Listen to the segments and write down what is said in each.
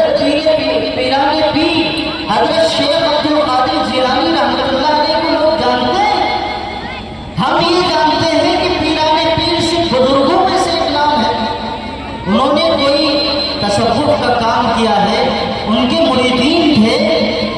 حضرت پیران پیر حضرت شیخ عبد القادر جیلانی رحمۃ اللہ علیہ کو لوگ جانتے ہیں؟ ہم یہ جانتے ہیں کہ پیران پیر صرف بزرگوں میں سے ایک نام ہے، انہوں نے کوئی تصوف کا کام کیا ہے، ان کے مریدین تھے،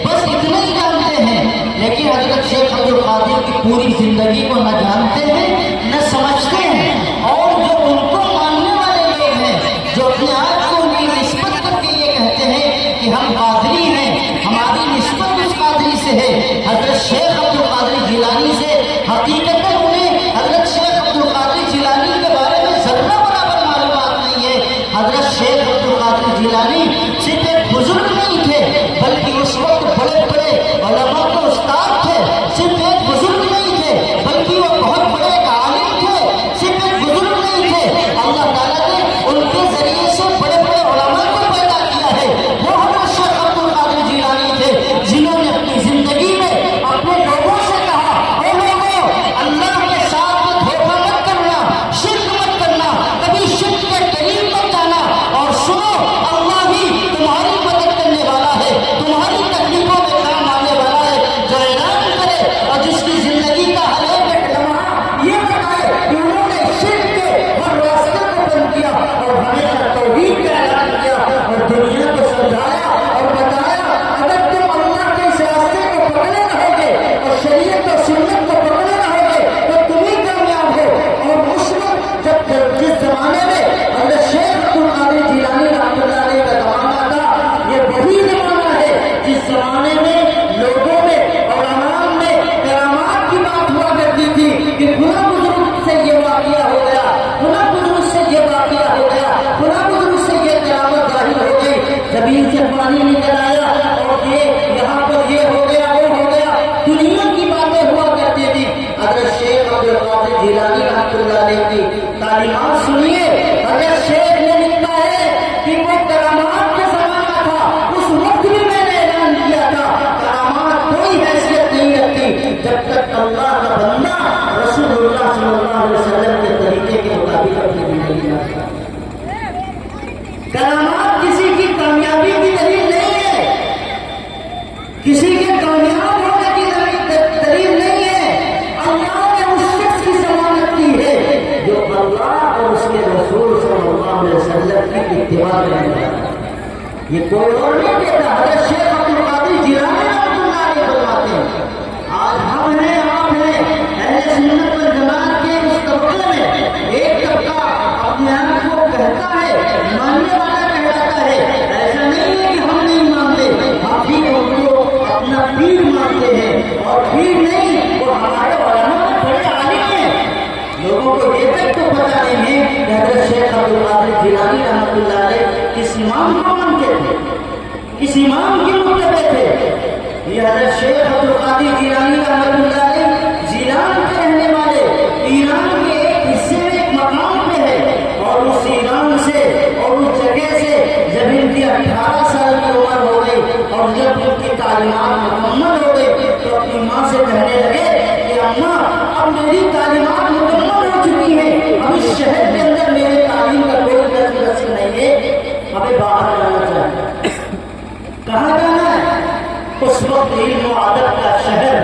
بس اتنا ہی جانتے ہیں۔ لیکن حضرت شیخ عبد القادر کی پوری زندگی کو نہ جانتے ہیں نہ سمجھتے ہیں، اور جو ان کو ماننے والے لوگ ہیں، جو اپنے آپ کو ان کی نسبت کر کے یہ کہتے ہیں کہ ہم قادری ہیں، ہماری نسبت اس قادری سے ہے حضرت شیخ عبد القادر جیلانی سے، حقیقت میں انہیں حضرت شیخ عبد القادر جیلانی کے بارے میں ذرہ برابر معلومات نہیں ہے۔ حضرت شیخ عبد القادر جیلانی صرف ایک بزرگ نہیں تھے، بلکہ اس وقت بڑے بڑے علماء کے استاد تھے۔ صرف ایک بزرگ نہیں تھے، بلکہ وہ بہت بڑے ایک عالم تھے۔ صرف ایک بزرگ نہیں تھے، اللہ تعالیٰ نے ان کے ذریعے سے بڑے بڑے علماء کو پیدا کیا ہے۔ وہ حضرت شیخ عبد القادر جیلانی تھے جنہوں نے اپنی زندگی میں اپنے لوگوں سے کہا، اے لوگوں، اللہ کے ساتھ دھوکہ مت کرنا، شرک مت کرنا، کبھی شرک کے قریب مت جانا، اور سنو اللہ ہی تمہاری مدد کرنے والا ہے، تمہاری تکلیفوں میں کام آنے والا ہے۔ جو اعلان کرے اور جس کی زندگی کا ہر ایک لمحہ یہ بتائے کہ انہوں نے شرک کے ہر راستے کو بند کیا اور ہمیشہ توحید کا اعلان کیا اور دنیا کو سمجھایا اور بتایا، اگر تم اللہ کے اس راستے کو پکڑے رہو گے اور شریعت اور سنت کو پکڑے رہو گے تو تم ہی کامیاب ہو۔ اور اس وقت جس زمانے میں حضرت شیخ عبد القادر جیلانی رحمۃ اللہ علیہ کا زمانہ تھا، یہ وہی زمانہ ہے جس زمانے میں لوگوں میں اور عوام میں کرامات کی بات ہوا کرتی تھی کہ فلاں بزرگ سے یہ واقعہ ہو گیا، فلاں بزرگ سے یہ واقعہ ہو گیا، فلاں بزرگ سے یہ کرامت ظاہر ہو گئی، زمین سے پانی نکل آیا اور یہ یہاں پر یہ ہو گیا وہ ہو گیا، دنیا کی باتیں ہوا کرتی تھی۔ حضرت شیخ عبد القادر جیلانی رحمۃ اللہ علیہ کی تعلیمات سنیے۔ حضرت شیخ نے لکھا ہے کہ وہ کرامات کا زمانہ تھا، اس وقت بھی میں نے اعلان کیا تھا کرامات کوئی حیثیت نہیں رکھتی جب تک اللہ کا بندہ رسول اللہ صلی اللہ علیہ وسلم کے طریقے کے مطابق اپنی زندگی نہ کرے۔ کرامات کسی کی کامیابی کی دلیل نہیں ہے، کسی کے کامیاب ہونے کی دلیل نہیں ہے۔ اللہ نے اس شخص کی ضمانت کی ہے جو اللہ اور اس کے رسول صلی اللہ علیہ وسلم کی اتباع کرنے والا ہے۔ یہ کوئی اور نہیں کہتا، حضرت شیخ عبد القادر جیلانی رحمۃ اللہ علیہ فرماتے ہیں۔ آج ہم ہیں، آپ ہیں، اہل سنت والجماعت کے اس طبقے میں ایک طبقہ اپنے آپ کو کہتا ہے، ماننے والا کہلاتا ہے، ایسا نہیں ہے کہ ہم نہیں مانتے، ہم بھی ان کو اپنا پیر مانتے ہیں، اور پیر نہیں وہ ہمارے علماء بڑے عالم ہیں۔ لوگوں کو یہ تک تو پتا نہیں ہے کہ حضرت شیخ عبد القادر جیلانی رحمۃ اللہ علیہ کس امام کو مانتے تھے، کس امام کے متبع تھے۔ یہ حضرت شیخ عبد القادر جیلانی رحمۃ اللہ علیہ جیلان کے رہنے والے ایران کے ایک حصے میں ایک مقام پہ ہے، اور اس ایران سے اور اس جگہ سے جب ان کی 18 سال کی عمر ہو گئی اور جب ان کی تعلیمات مکمل ہو گئی تو اپنی ماں سے کہنے لگے کہ اماں اب میری تعلیمات مکمل ہو چکی ہیں، اب اس شہر کے اندر میرے تعلیم کا کوئی دسترس نہیں ہے، ہمیں باہر جانا چاہیے۔ کہاں جانا ہے؟ اس وقت علم و ادب کا شہر،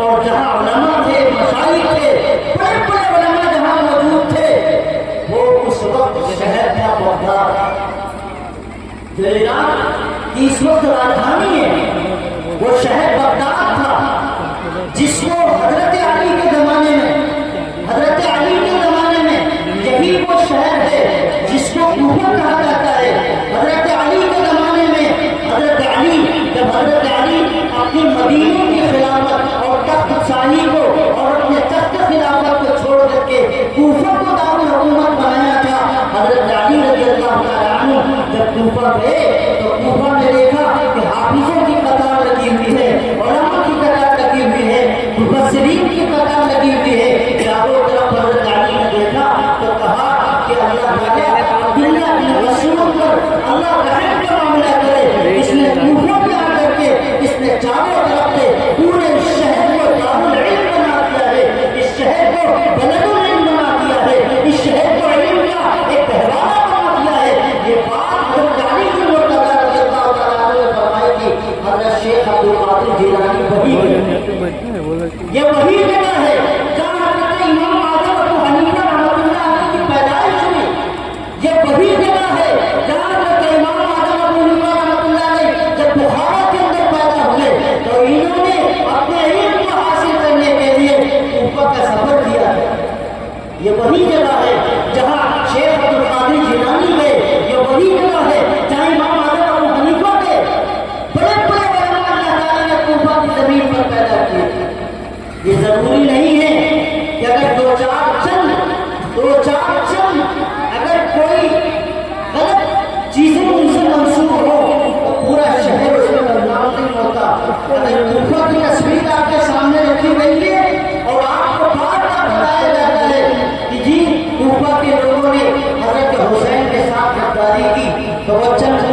اور جہاں علماء تھے، مشائخ تھے، بڑے بڑے علماء جہاں موجود تھے، وہ اس وقت شہر تھا بغداد، جو عراق کی اس وقت راجدھانی ہے۔ وہ شہر بغداد تھا جس کو حضرت علی کے زمانے میں، حضرت علی کے زمانے میں یہی وہ شہر ہے جس کو کوفہ کہا جاتا ہے۔ حضرت علی کے زمانے میں حضرت علی، جب حضرت علی اپنی مدینے کی خلافت اور تخت شاہی کو اور اپنے تخت خلافت کو چھوڑ کر کے کوفہ کو دارالحکومت بنایا تھا، حضرت علی رضی اللہ تعالیٰ عنہ جب کوفہ گئے تو کوفہ میں دیکھا کہ حافظوں کی قطار لگی ہوئی ہے، علماء کی قطار لگی ہوئی ہے، مفسرین کی قطار لگی ہوئی ہے۔ چاروں طرف حضرت علی نے دیکھا تو کہا کہ اللہ تعالیٰ دنیا کی رسولوں پر اللہ رحم کا معاملہ کرے۔ اس نے کوفہ میں آ کر کے اس نے چاروں طرف سے پورے شہر کو دارالعلم بنا دیا ہے، اس شہر کو بلد العلم بنا دیا ہے، اس شہر کو علم کا ایک پہراوا بنا دیا ہے۔ یہ بات حضرت علی کی مرتضی رضی اللہ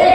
1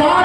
4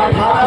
18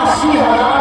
80,000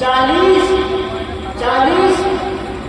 40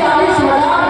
40,000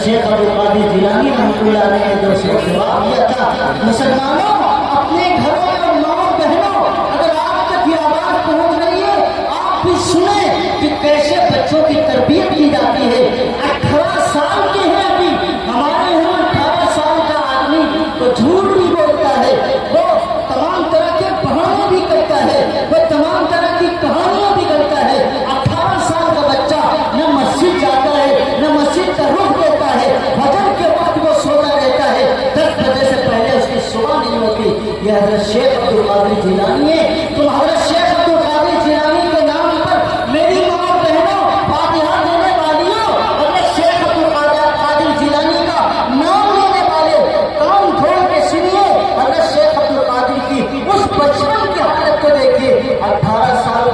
حضرت شیخ عبد القادر جیلانی رحمۃ اللہ علیہ نے جو جواب دیا تھا، مسلمانوں اپنے گھروں میں ماں بہنوں اگر آپ تک یہ آواز پہنچ رہی ہے، آپ بھی سنیں کہ کیسے بچوں کی تربیت کی جاتی ہے۔ 18 سال کے ہیں ابھی، ہمارے یہاں 18 سال کا آدمی تو جھوٹ بھی بولتا ہے، وہ تمام طرح کے بہانے بھی کرتا ہے، وہ تمام طرح کی کہانیاں بھی کرتا ہے۔ 18 سال کا بچہ نہ مسجد جاتا ہے، نہ مسجد کا رخ دیتا ہے، فجر کے وقت وہ سوتا رہتا ہے، 10 بجے سے پہلے اس کی صبح نہیں ہوتی۔ یہ حضرت شیخ عبد القادر جیلانی ہے۔ تم حضرت شیخ عبد القادر جیلانی کے نام پر میری ماں بہنوں فاتحہ دینے والیوں، حضرت شیخ عبد القادر جیلانی کا نام لینے والے کان کھول کے سنیے، حضرت شیخ عبد القادر کی اس بچپن کی حالت کو دیکھیے۔ 18 سال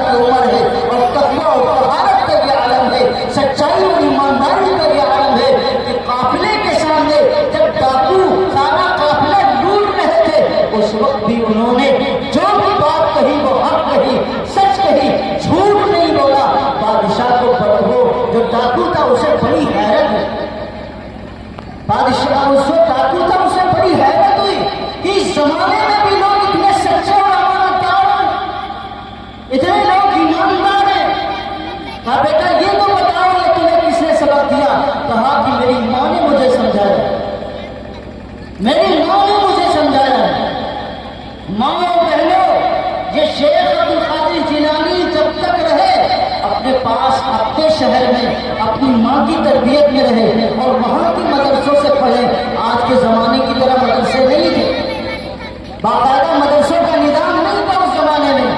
کی عمر ہے اور تقویٰ اور طہارت کا یہ عالم ہے، سچائی اور ایمانداری کا یہ عالم ہے کہ قافلے کے سامنے جب ڈاکو سارا قافلہ لوٹ رہے تھے، اس وقت بھی انہوں نے جو بھی بات کہی وہ حق کہی، سچ کہی، جھوٹ نہیں بولا۔ بادشاہ کو وہ جو ڈاکو تھا اسے بڑی حیرت ہوئی، بادشاہ اس کو ڈاکو تھا اسے بڑی حیرت ہوئی کہ اس زمانے میں بھی لوگ اتنے سچے اور امانتدار ہیں، اتنے لوگ ایماندار ہیں۔ کہا بیٹا یہ تو بتاؤ یہ تمہیں کس نے سبق دیا؟ کہا کہ میری ماں نے مجھے سمجھایا، میری ماں نے مجھے سمجھایا۔ ماں اور بہنوں، یہ شیخ عبد القادر جیلانی جب تک رہے اپنے پاس اپنے شہر میں اپنی ماں کی تربیت میں رہے اور وہاں کے مدرسوں سے پڑھے۔ آج کے زمانے کی طرح مدرسے نہیں تھے، باقاعدہ مدرسوں کا نظام نہیں تھا اس زمانے میں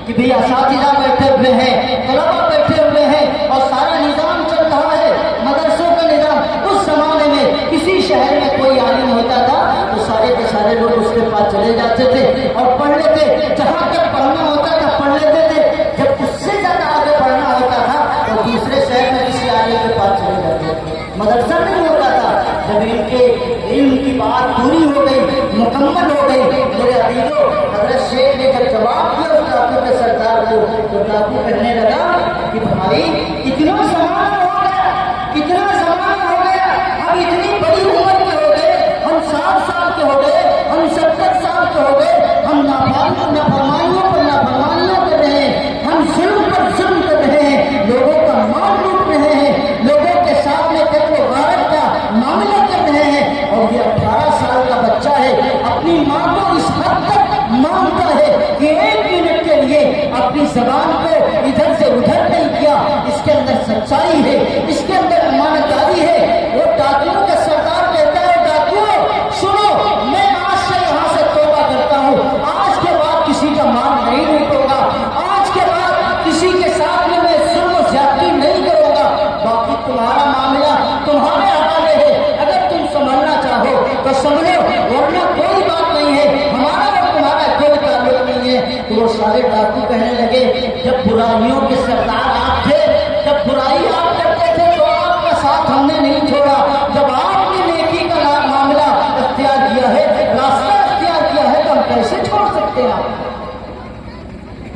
کہ بھی اساتذہ بیٹھے ہوئے ہیں، طلبا بیٹھے ہوئے ہیں اور سارا نظام چل رہا ہے مدرسوں کا نظام۔ اس زمانے میں کسی شہر میں کوئی عالم ہوتا تھا تو سارے کے سارے لوگ اس کے پاس چلے جاتے تھے اور پڑھ لیتے، جہاں تک پڑھنا ہوتا تھا پڑھ لیتے تھے۔ جب اس سے زیادہ آگے پڑھنا ہوتا تھا تو دوسرے شہر میں کسی عالم کے پاس چلے جاتے تھے، مدرسہ نہیں ہوتا تھا۔ جب ان کے علم کی بات پوری ہو گئی، مکمل ہو گئی، میرے عزیزوں، حضرت شیخ نے جب جواب دیا اس ڈاکو کے سردار کو تو ڈاکو کہنے لگا کہ بھائی اتنا زمانہ ہو گیا، اتنا زمانہ ہو گیا، ہم اتنی بڑی عمر کے ہو گئے، ہم 60 سال کے ہو گئے، ہم 70 سال کے ہو گئے، ہم نافرمانیوں پر نافرمانیاں کر رہے ہیں، ہم ظلم پر ظلم کر رہے ہیں، لوگوں کا مال لوٹ رہے ہیں، لوگوں کے سامنے قتل و غارت کا معاملہ کر رہے ہیں، اور یہ 18 سال کا بچہ ہے اپنی ماں کو اس حد تک مانتا ہے کہ 1 منٹ کے لیے اپنی زبان کو ادھر سے ادھر نہیں کیا۔ اس کے اندر سچائی ہے، اس کے اندر امانتداری ہے۔ وہ ڈاکوؤں کا سردار کہتا ہے ڈاکوؤں سنو، میں آج سے یہاں سے توبہ کرتا ہوں، آج کے بعد کسی کا مال نہیں لوٹوں گا، آج کے بعد کسی کے ساتھ میں ظلم و زیادتی نہیں کروں گا، باقی تمہارا معاملہ تمہارے حوالے ہے، اگر تم سنبھلنا چاہو تو سنبھلو، ورنہ کوئی بات نہیں ہے، ہمارا اور تمہارا کوئی تعلق نہیں ہے۔ تو وہ سارے ڈاکو کہنے لگے جب برائیوں کے سردار آپ تھے، جب برائی آپ کرتے تھے تو آپ کا ساتھ ہم نے نہیں چھوڑا، جب آپ نے نیکی کا معاملہ اختیار کیا ہے، راستہ اختیار کیا ہے تو ہم کیسے چھوڑ سکتے ہیں آپ؟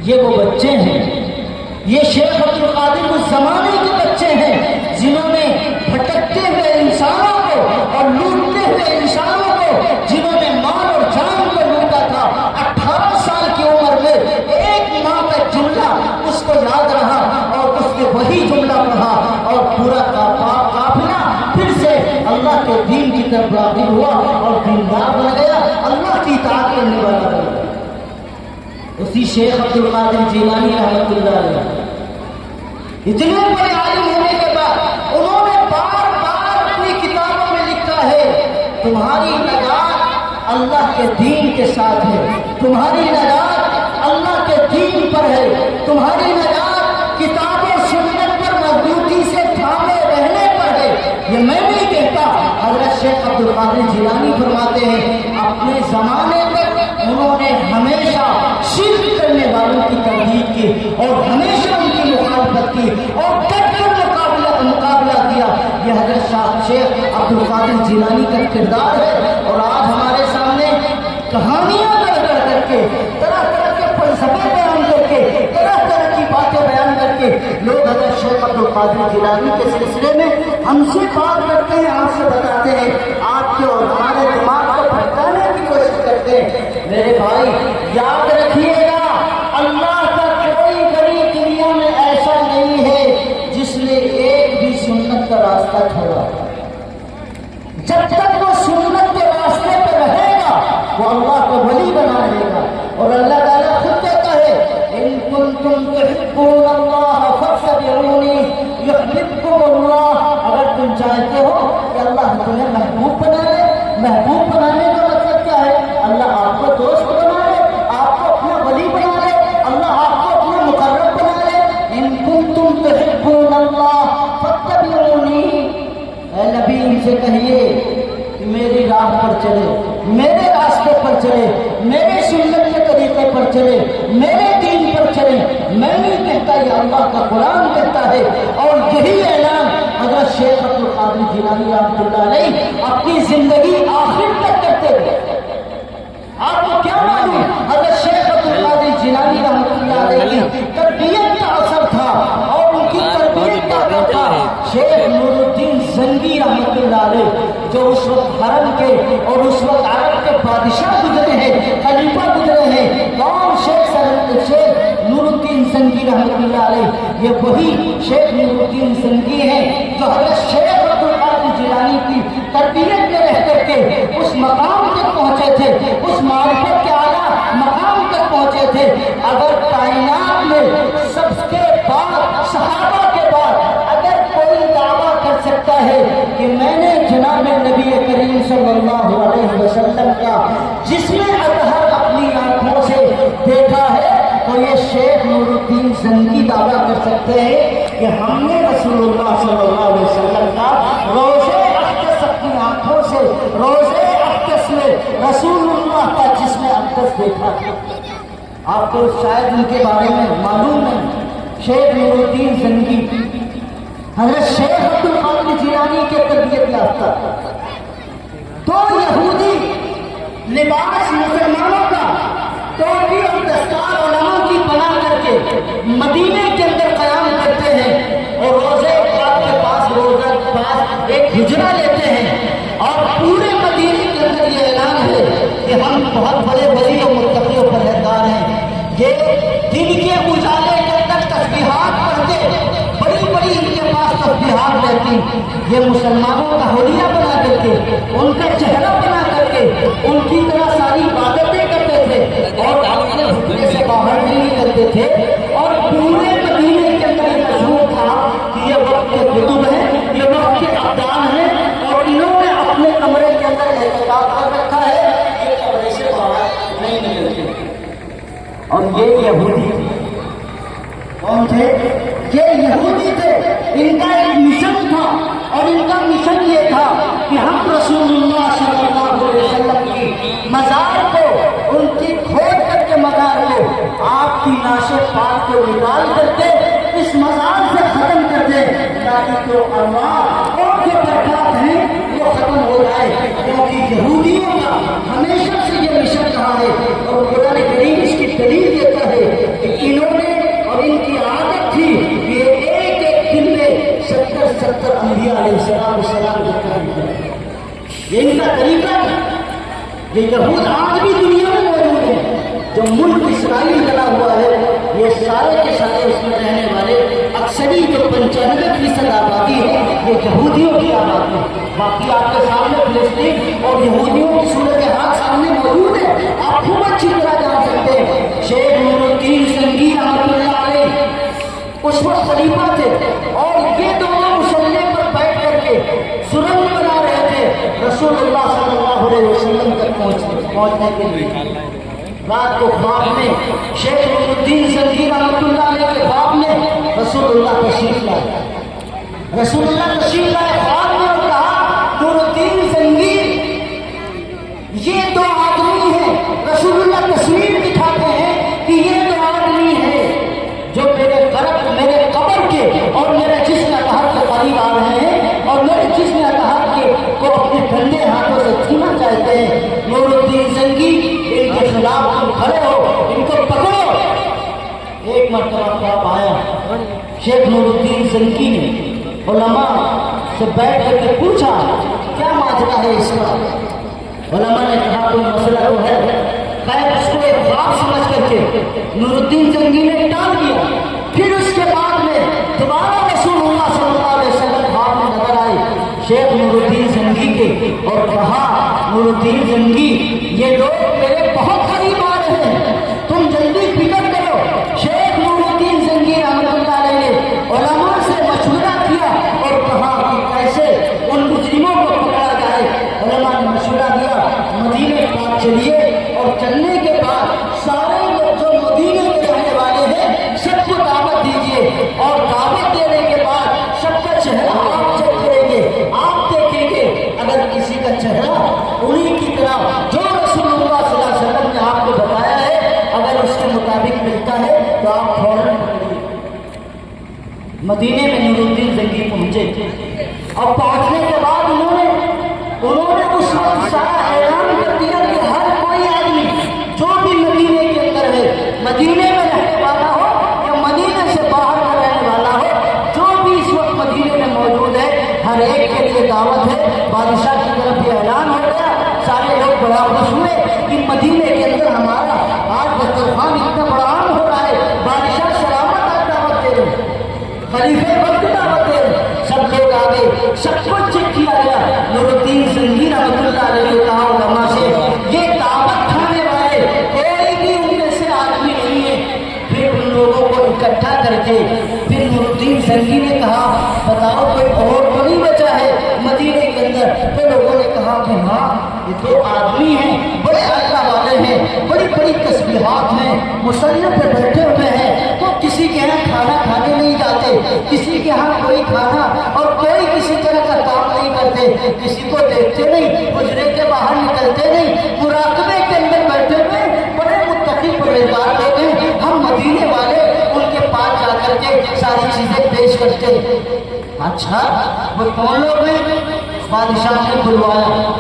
یہ وہ بچے ہیں، یہ شیخ عبد القادر اس زمانے کے بچے ہیں جنہوں نے بھٹکتے ہوئے انسانوں کو اور لوٹتے ہوئے انسانوں کو، جنہوں نے مال اور جان کو لوٹا تھا۔ 18 سال کی عمر میں ایک ماں کا جملہ اس کو یاد رہا اور اس نے وہی جملہ پڑھا اور پورا قافلہ پھر سے اللہ کے دین کی طرف راغب ہوا اور دیندار بن گیا، اللہ کی اطاعت کرنے والا بن گیا۔ اسی شیخ عبد القادر جیلانی رحمۃ اللہ علیہ اتنے بڑے عالم ہونے کے بعد انہوں نے بار بار اپنی کتابوں میں لکھا ہے تمہاری نجات اللہ کے دین کے ساتھ ہے، تمہاری نجات اللہ کے دین پر ہے، تمہاری نجات کتاب و سنت پر مضبوطی سے تھامے رہنے پر ہے۔ یہ میں نہیں کہتا، حضرت شیخ عبد القادر جیلانی فرماتے ہیں اپنے زمانے تک انہوں نے ہمیشہ شرک کرنے والوں کی تردید کی اور ہمیشہ ان کی مخالفت کی اور ڈٹ کر مقابلہ کیا۔ یہ حضرت شیخ عبد القادر جیلانی کا کردار ہے، اور آج ہمارے سامنے کہانیاں کر کے طرح طرح کے فلسفے بیان کر کے طرح طرح کی باتیں بیان کر کے لوگ حضرت شیخ عبد القادر جیلانی کے سلسلے میں ہم سے بات کرتے ہیں، آپ سے بتاتے ہیں، آپ کے اور ہمارے دماغ کو بھٹکانے کی کوشش کرتے ہیں۔ میرے بھائی یاد رکھیے گا، اللہ کا کوئی غریب دنیا میں ایسا نہیں ہے جس نے ایک بھی سنت کا راستہ چھوڑا۔ جب تک وہ سنت کے راستے پہ رہے گا وہ اللہ کو ولی بنا لے گا، اور اللہ تعالیٰ خود کہتا ہے ان کنتم تحبون اللہ فاتبعونی یحببکم اللہ، اگر تم چاہتے ہو کہ اللہ تمہیں محبوب بنا لے، محبوب بنانے کا مطلب کیا ہے؟ اللہ آپ کو دوست بنا لے، آپ کو اپنا ولی بنا لے، اللہ آپ کو اپنا مقرب بنا لے۔ ان کنتم تحبون اللہ فاتبعونی، اے نبی ان سے کہیے کہ میری راہ پر چلے، میرے راستے پر چلے، میرے سنت کے طریقے پر چلے، میرے دین پر چلے۔ میں نہیں کہتا، یہ اللہ کا قرآن کہتا ہے، اور یہی اعلان حضرت شیخ عبد القادر جیلانی رحمۃ اللہ علیہ اپنی زندگی آخر تک کرتے تھے۔ آپ کو کیا معلوم حضرت شیخ عبد القادر جیلانی رحمۃ اللہ علیہ کی تربیت کا اثر تھا، اور ان کی تربیت کا اثر تھا شیخ نور الدین زنگی رحمۃ اللہ علیہ، جو اس وقت حرم کے اور اس وقت عرب کے بادشاہ گزرے ہیں، خلیفہ گزرے ہیں۔ کون؟ شیخ نور الدین زنگی رحمۃ اللہ علیہ۔ یہ وہی شیخ نور الدین زنگی ہیں جو حضرت شیخ عبد القادر جیلانی کی تربیت میں رہ کر کے اس مقام تک پہنچے تھے، اس معرفت کے اعلیٰ مقام تک پہنچے تھے۔ اگر کائنات میں سب کے بعد، صحابہ کے بعد اگر کوئی دعویٰ کر سکتا ہے کہ میں نے جناب نبی کریم صلی اللہ علیہ وسلم کا جسم اطہر اپنی آنکھوں سے دیکھا ہے، تو یہ شیخ نور الدین زنگی دعویٰ کر سکتے ہیں کہ ہم نے رسول اللہ صلی اللہ علیہ وسلم کا روزے اقدس اپنی آنکھوں سے، روزے اقدس میں رسول اللہ کا جسم اقدس دیکھا۔ آپ کو شاید ان کے بارے میں معلوم ہے، شیخ نور الدین زنگی حضرت شیخ عبد القادر جیلانی کے تربیت یافتہ، تو یہودی لباس مسلمانوں کا ٹوپی اور دستار علماء کی بنا کر کے مدینے کے اندر قیام کرتے ہیں، اور روزے پاک کے پاس روزہ پاس ایک ہجرا لیتے ہیں، اور پورے مدینے کے اندر یہ اعلان ہے کہ ہم بہت بڑے ولی اور متقی و پرہیزگار ہیں۔ یہ دن کے اجالے کے اندر تسبیحات پڑھتے، بڑی بڑی ان کے پاس تسبیحات رہتی، یہ مسلمانوں کا حلیہ بنا کر کے، ان کا چہرہ بنا کر کے ان کی طرح ساری عبادتیں کرتے تھے، اور اپنے حجرے سے باہر نہیں نکلتے تھے، اور پورے مدینے کے اندر یہ مشہور تھا کہ یہ وقت کے کتب ہیں، یہ وقت کے ابدان ہیں، اور انہوں نے اپنے کمرے کے اندر احتکاف کر رکھا ہے، یہ کمرے سے باہر نہیں نکلتے۔ اور یہ یہودی کون تھے؟ یہ یہودی تھے، ان کا ایک مشن تھا، اور ان کا مشن یہ تھا کہ ہم رسول اللہ صلی اللہ علیہ وسلم کی مزار کو، ان کی کھود کر کے مزار کو، آپ کی نعش پاک کو نکال کر کے اس مزار سے ختم کر دیں، تاکہ جو ارواح اور جو برکات ہیں وہ ختم ہو جائے، کیونکہ یہودیوں کا ہمیشہ سے یہ مشن رہا ہے، اور قرآن کریم اس کی دلیل دیتا ہے کہ انہوں نے، اور ان کی عادت تھی کہ ایک ایک دن میں 70 انبیاء علیہ السلام کو قتل کریں۔ یہ ان کا طریقہ ہے۔ یہ یہود آج بھی دنیا میں موجود ہیں، جو ملک اسرائیل بنا ہوا ہے، یہ سارے کے سارے اس میں رہنے والے اکثری جو 95% آبادی ہے، یہ یہودیوں کی آبادی ہے۔ باقی آپ کے سامنے فلسطین اور یہودیوں کی صورتحال سامنے موجود ہے، آپ خوب اچھی طرح جان سکتے ہیں۔ شیخ نور الدین زنگی رحمۃ اللہ علیہ اس وقت خلیفہ تھے، اور یہ دونوں مسلح پر بیٹھ کر کے سرنگ بنا رہے تھے رسول اللہ صلی اللہ علیہ وسلم تک پہنچنے کے لیے۔ رات کو خواب میں شیخ نور الدین زنگی رحمۃ اللہ علیہ کے خواب میں رسول اللہ تشریف لائے، رسول اللہ تشریف لائے خواب میں، اور کہا نور الدین زنگی یہ دو آدمی ہیں۔ رسول اللہ تصویر دکھاتے ہیں کہ یہ دو آدمی ہیں جو میرے قبر کے اور میرے جسم اطہر کے قریب آ رہے ہیں، اور میرے جسم اطہر کے کو اپنے گندے ہاتھوں سے چھینا چاہتے ہیں۔ نور الدین زنگی ان کے خلاف تم کھڑے ہو، ان کو پکڑو۔ ایک مرتبہ خواب آیا، شیخ نور الدین زنکی نے علماء سے بیٹھ کر کے پوچھا کیا ماجرا ہے اس کا؟ علماء نے کہا کوئی مسئلہ تو ہے، خیر اس کو ایک خواب سمجھ کر کے نور الدین زنگی نے ٹال دیا۔ پھر اس کے بعد میں دوبارہ رسول اللہ صلی اللہ علیہ وسلم خواب میں نظر آئے شیخ نور الدین زنگی کے، اور کہا نور الدین زنگی یہ لوگ میرے بہت قریب آ رہے ہیں، تم جلدی فکر کرو۔ شیخ نور الدین زنگی رحمۃ اللہ علیہ نے علماء سے مشورہ کیا اور کہا کہ کیسے ان مجرموں کو پکڑا جائے۔ علماء نے مشورہ دیا مدینے پاک چلیے، اور چلنے کے بعد سارے لوگ جو مدینے کے رہنے والے ہیں سب کو دعوت دیجیے، اور دعوت دینے کے بعد سب کا چہرہ آپ چیک کریں گے، آپ دیکھیں گے اگر کسی کا چہرہ انہیں کی طرح جو رسول اللہ صلی اللہ علیہ وسلم نے آپ کو بتایا ہے اگر اس کے مطابق ملتا ہے تو آپ فوراً مدینے میں نور الدین زنگی پہنچے، اور پہنچنے کے بعد انہوں نے اس وقت سارا اعلان کر دیا کہ ہر کوئی آدمی جو بھی مدینے کے اندر ہے، مدینے میں رہنے والا ہو یا مدینے سے باہر کا رہنے والا ہو، جو بھی اس وقت مدینے میں موجود ہے ہر ایک کے لیے دعوت ہے۔ بادشاہ کی طرف یہ اعلان ہو گیا، سارے لوگ بڑا خوش ہوئے کہ مدینے کے اندر ہمارا آج دسترخوان اتنا بڑا عام ہو رہا ہے، بادشاہ سلامت آج دعوت دے رہے، خلیفہ وقت دعوت دے رہے، سب لوگ آگے، سب کچھ چیک کیا گیا۔ نور الدین زنگی رحمۃ اللہ علیہ نے کہا علماء سے یہ دعوت کھانے والے کوئی بھی ان میں سے آدمی نہیں ہے۔ پھر ان لوگوں کو اکٹھا کر کے پھر نور الدین زنگی نے کہا بتاؤ کوئی اور تو نہیں بچا ہے مدینے کے اندر؟ تو لوگوں نے کہا کہ ہاں یہ دو آدمی ہیں، بڑے اللہ والے ہیں، بڑی بڑی تسبیحات ہیں، مصلی پہ بیٹھے ہوئے ہیں، تو کسی کے یہاں کھانا کھانے نہیں جاتے، کسی کے ہاں کوئی کھانا اور کوئی کسی طرح کا کام نہیں کرتے، کسی کو دیکھتے نہیں، حجرے کے باہر نکلتے نہیں، مراقبے کے اندر بیٹھے ہوئے بڑے متقی پرہیزگار لوگ ہیں، ہم مدینے والے ان کے پاس جا کر کے ساری چیزیں پیش کرتے۔ اچھا وہ کون لوگ ہیں؟ بادشاہ نے بلوایا،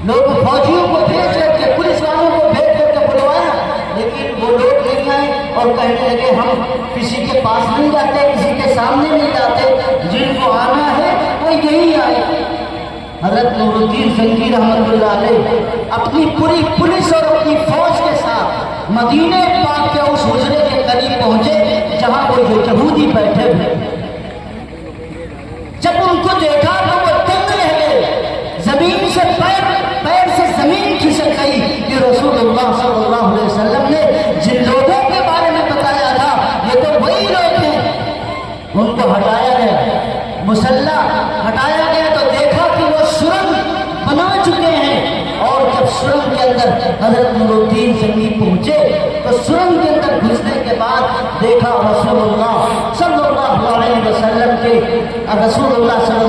لوگ فوجیوں کو بھیج کر کے پولیس والوں کو بھیج کر کے بلوایا، لیکن وہ لوگ نہیں آئے اور کہنے لگے ہم کسی کے پاس نہیں جاتے، کسی کے سامنے نہیں جاتے، جن کو آنا ہے وہ یہی آئے۔ حضرت نور الدین زنگی رحمۃ اللہ علیہ اپنی پوری پولیس اور اپنی فوج کے ساتھ مدینے پاک کے اس حجرے کے قریب پہنچے جہاں وہ یہودی بیٹھے ہوئے۔ جب ان کو دیکھا تو وہ دنگ رہ گئے، زمین سے پیر سے زمین کھسک گئی کہ رسول اللہ صلی اللہ علیہ وسلم نے جن لوگوں کے بارے میں بتایا تھا یہ تو وہی لوگ ہیں۔ ان کو ہٹایا گیا، مسلح ہٹایا گیا تو دیکھا کہ وہ سرنگ بنا چکے ہیں، اور جب سرنگ کے اندر حضرت نور الدین زنگی پہنچے تو سرنگ کے اندر گھسنے کے بعد دیکھا رسول اللہ صلی اللہ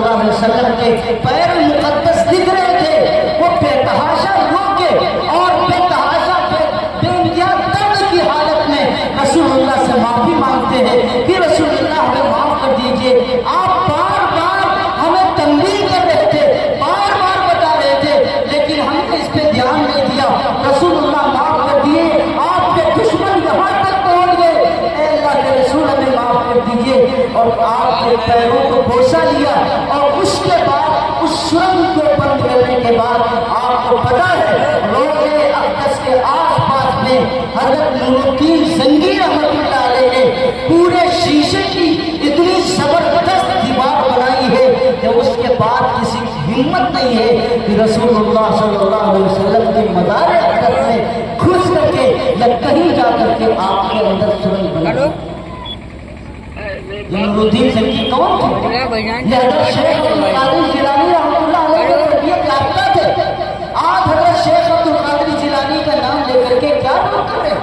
علیہ وسلم کے پیر مقدس دکھ رہے تھے، وہ بے تحاشا رو کے اور بے تحاشا بے انتہا درد کی حالت میں رسول اللہ سے معافی مانگتے ہیں کہ رسول اللہ ہمیں معاف کر دیجیے، آپ بار بار ہمیں تنبیہ کر رہے تھے، بار بار بتا رہے تھے لیکن ہم نے اس پہ دھیان نہیں دیا، رسول اللہ معاف کر دیے، آپ کے دشمن یہاں تک پہنچ گئے، اے اللہ کے رسول ہمیں معاف کر دیجیے، اور آپ کے پیروں کو بوسہ لیا، اور اس کے بعد اس سرنگ کو بند کرنے کے بعد آپ کو پتا ہے روضے اقدس کے آس پاس میں حضرت نور الدین زنگی رحمۃ اللہ علیہ نے پورے شیشے کی اتنی زبردست دیوار بنائی ہے کہ اس کے بعد کسی کی ہمت نہیں ہے کہ رسول اللہ صلی اللہ علیہ وسلم کے مزار اقدس میں گھس کر کے یا کہیں جا کر کے آپ کے اندر سرنگ بنا۔ نور الدین زنگی کون تھے؟ یہ حضرت شیخ عبد القادر جیلانی رحمۃ اللہ علیہ کی تربیت یافتہ تھے۔ آج حضرت شیخ عبد القادر جیلانی کا نام لے کر کے کیا لوگ کر رہے ہیں؟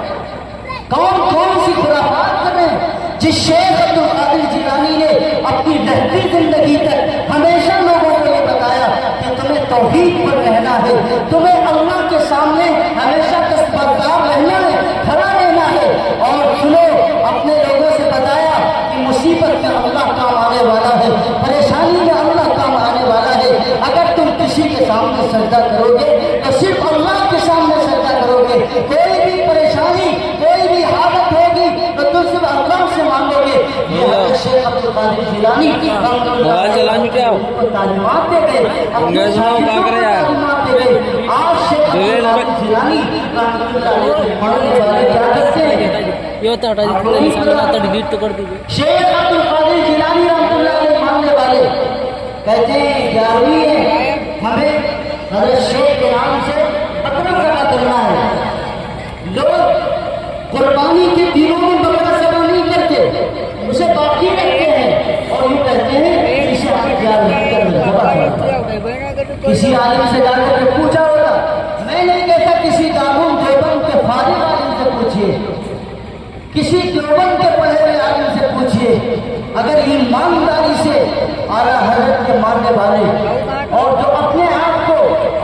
کون سی خرافات کر رہے ہیں؟ جس شیخ عبد القادر جیلانی نے اپنی رہتی زندگی تک ہمیشہ لوگوں کو یہ بتایا کہ تمہیں توحید پر رہنا ہے، تمہیں اللہ کے سامنے ہمیشہ دستبردار رہنا ہے، کھڑا رہنا ہے، اور سنو اپنے لوگوں سے بتایا کہ مصیبت میں اللہ کام آنے والا ہے، پریشانی میں اللہ کام آنے والا ہے، اگر تم کسی کے سامنے سجدہ کرو گے تو صرف اللہ کے سامنے سجدہ کرو گے، کوئی بھی پریشانی کوئی بھی حالت ہوگی تو تم صرف اللہ سے مانگو گے۔ یہ حضرت شیخ عبد القادر جیلانی موبائل چلانے کیا ہو کو تعلیمات دے گئے، اپنے کیا کرے یار تعلیمات دے گئے. آج شیخ عبد القادر جیلانی رحمۃ اللہ علیہ کے پڑھنے والے کیا کرتے ہیں؟ یہ ہوتا ہے ڈیلیٹ تو کر دیجیے. شیخ عبد القادر جیلانی رحمۃ اللہ علیہ ماننے والے کہتے ہیں 11ویں ہے، ہمیں حضرت شیخ کے نام سے بکرا ذبح کرنا ہے. لوگ قربانی کے دنوں میں بکرا ذبح نہیں کرتے، اسے باقی رکھتے ہیں اور یہ کہتے ہیں اسے ہم 11 کر ذبح کرنا. کسی عالم سے جا کر کے پوچھا ہوگا، میں نہیں کہتا کسی دارالعلوم دیوبند کے فارغ عالم سے پوچھیے، کسی دیوبند کے پڑھے ہوئے عالم سے پوچھیے، اگر ایمانداری سے اعلیٰ حضرت کے ماننے والے اور جو اپنے آپ کو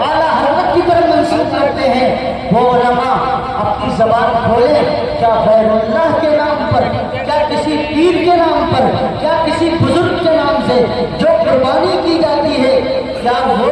اعلیٰ حضرت کی طرف منسوب کرتے ہیں وہ علماء اپنی زبان کھولے، کیا غیر اللہ کے نام پر، کیا کسی پیر کے نام پر، کیا کسی بزرگ کے نام سے جو قربانی کی جاتی ہے کیا وہ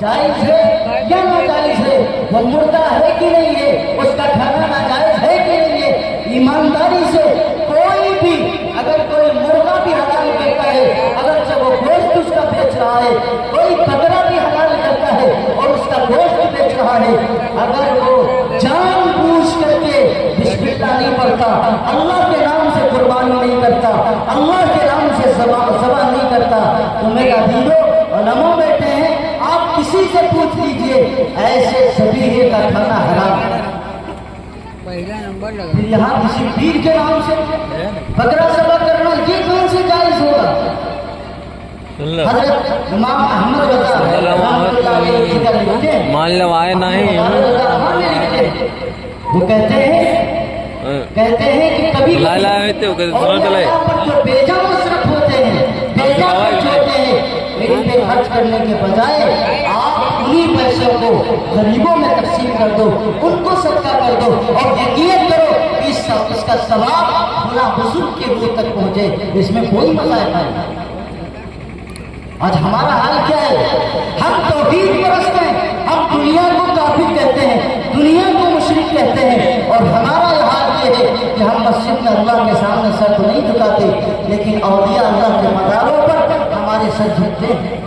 جائز ہے یا ناجائز ہے، وہ مردہ ہے کہ نہیں ہے، اس کا کھانا ناجائز ہے کہ نہیں ہے. ایمانداری سے کوئی بھی اگر کوئی مرغا بھی حلال کرتا ہے، اگرچہ وہ گوشت اس کا بیچ رہا ہے، کوئی بکرا بھی حلال کرتا ہے اور اس کا گوشت بیچ رہا ہے، اگر وہ جان بوجھ کر کے بسم اللہ نہیں پڑھتا، اللہ کے نام سے قربانی نہیں کرتا، اللہ کے نام سے ذبح نہیں کرتا، تو میرا بھائیو علماء بیٹھے ہیں، آپ کسی سے پوچھ لیجئے ایسے ذبیحے کا کھانا حرام ہے. پھر یہاں کسی پیر کے نام سے بکرا ذبح کرنا یہ کون سے جائز ہوگا؟ حضرت امام احمد رضا رحمۃ اللہ علیہ لکھتے ہیں، مان لو آئے نہیں وہ کہتے ہیں کہ کبھی جو بیجا مصرف ہوتے ہیں، بیجا خرچ ہوتے ہیں، ان پہ خرچ کرنے کے بجائے آپ انہیں پیسوں کو غریبوں میں تقسیم کر دو، ان کو صدقہ کر دو اور یقین کرو اس کا ثواب بلا بزرگ کے روح تک پہنچے. اس میں کوئی مذائقہ نہیں. آج ہمارا حال کیا ہے؟ ہم توحید پرست ہیں، ہم دنیا کو کافر کہتے ہیں، دنیا کو مشرک کہتے ہیں، اور ہمارا حال یہ ہے کہ ہم مسجد میں اللہ کے سامنے سر تو نہیں جھکاتے لیکن اولیاء اللہ کے مزاروں پر ہمارے سر جھکتے ہیں،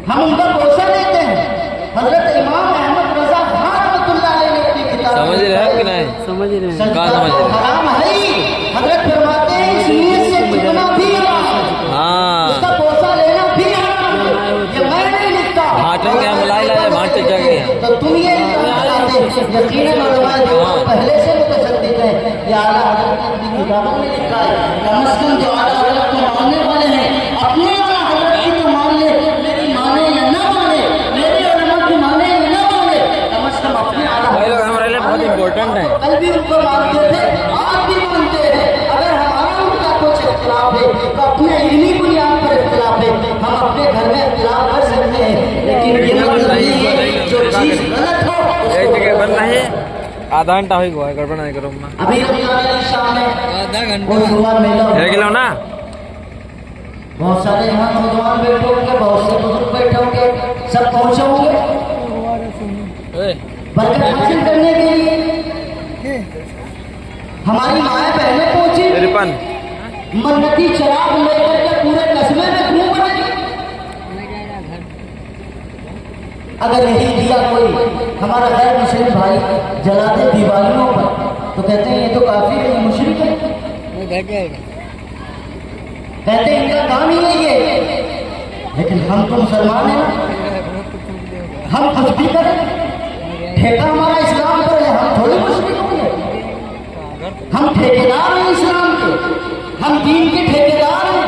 ہم ان کا بوسہ لیتے ہیں. حضرت امام احمد رضا خان رحمۃ اللہ علیہ نے اپنی کتاب سمجھ رہے ہیں کہ نہیں؟ سمجھ رہے ہیں. کہاں سمجھ رہے ہیں؟ حرام ہے ہی. حضرت فرماتے ہیں اس نیت سے جھکنا بھی حرام ہے، ہاں اس کا بوسہ لینا بھی حرام ہے. یہ میں نہیں لکھتا، بھانٹن کے ملائی لائے بھانٹ چچا گئے تو تم یہ یقیناً علماء جو پہلے سے متشدد ہیں، یہ اعلیٰ حضرت نے اپنی کتابوں میں لکھا ہے. کم از کم جو اعلیٰ حضرت کو ماننے والے ہیں اپنے اعلیٰ حضرت کی تو مان لے، میری مانے یا نہ مانے، میرے علماء کی مانے یا نہ مانے، کم از کم اپنے اعلیٰ حضرت ہمارے لیے بہت امپورٹنٹ ہے. کل بھی ان کو مانتے تھے، آج بھی مانتے ہیں. اگر ہمارا ان کا کچھ اختلاف ہے تو اپنے علمی بنیاد پر اختلاف ہے، ہم اپنے گھر میں اختلاف کر سکتے ہیں، لیکن یہ مطلب نہیں ہے جو چیز غلط ہو ایک جگہ بن رہی ہے. آدھا گھنٹہ ہوئی گیا گڑبڑ نہیں کروں میں. ابھی شام میں آدھا میلہ کلو نا بہت سارے یہاں نوجوان بیٹھے ہوں گے، بہت سے بزرگ بیٹھے ہوں گے، سب پہنچے ہوں گے برکت حاصل کرنے کے لیے. ہماری مائیں بہنیں پہنچی، منتی چراغ لے کر کے پورے قصبے میں کیوں بنے؟ اگر یہی دیا کوئی ہمارا غیر مسلم بھائی جلاتے دیوالیوں پر تو کہتے ہیں یہ تو کافی ہے، یہ مشرک ہے، کہتے ہیں ان کا کام ہی نہیں ہے. لیکن ہم تو مسلمان ہیں، ہم کچھ بھی کریں، ٹھیکہ ہمارا اسلام پر ہے، ہم تھوڑی مشرک ہوں گے. ہم ٹھیکیدار ہیں اسلام کے، ہم دین کے ٹھیکیدار ہیں.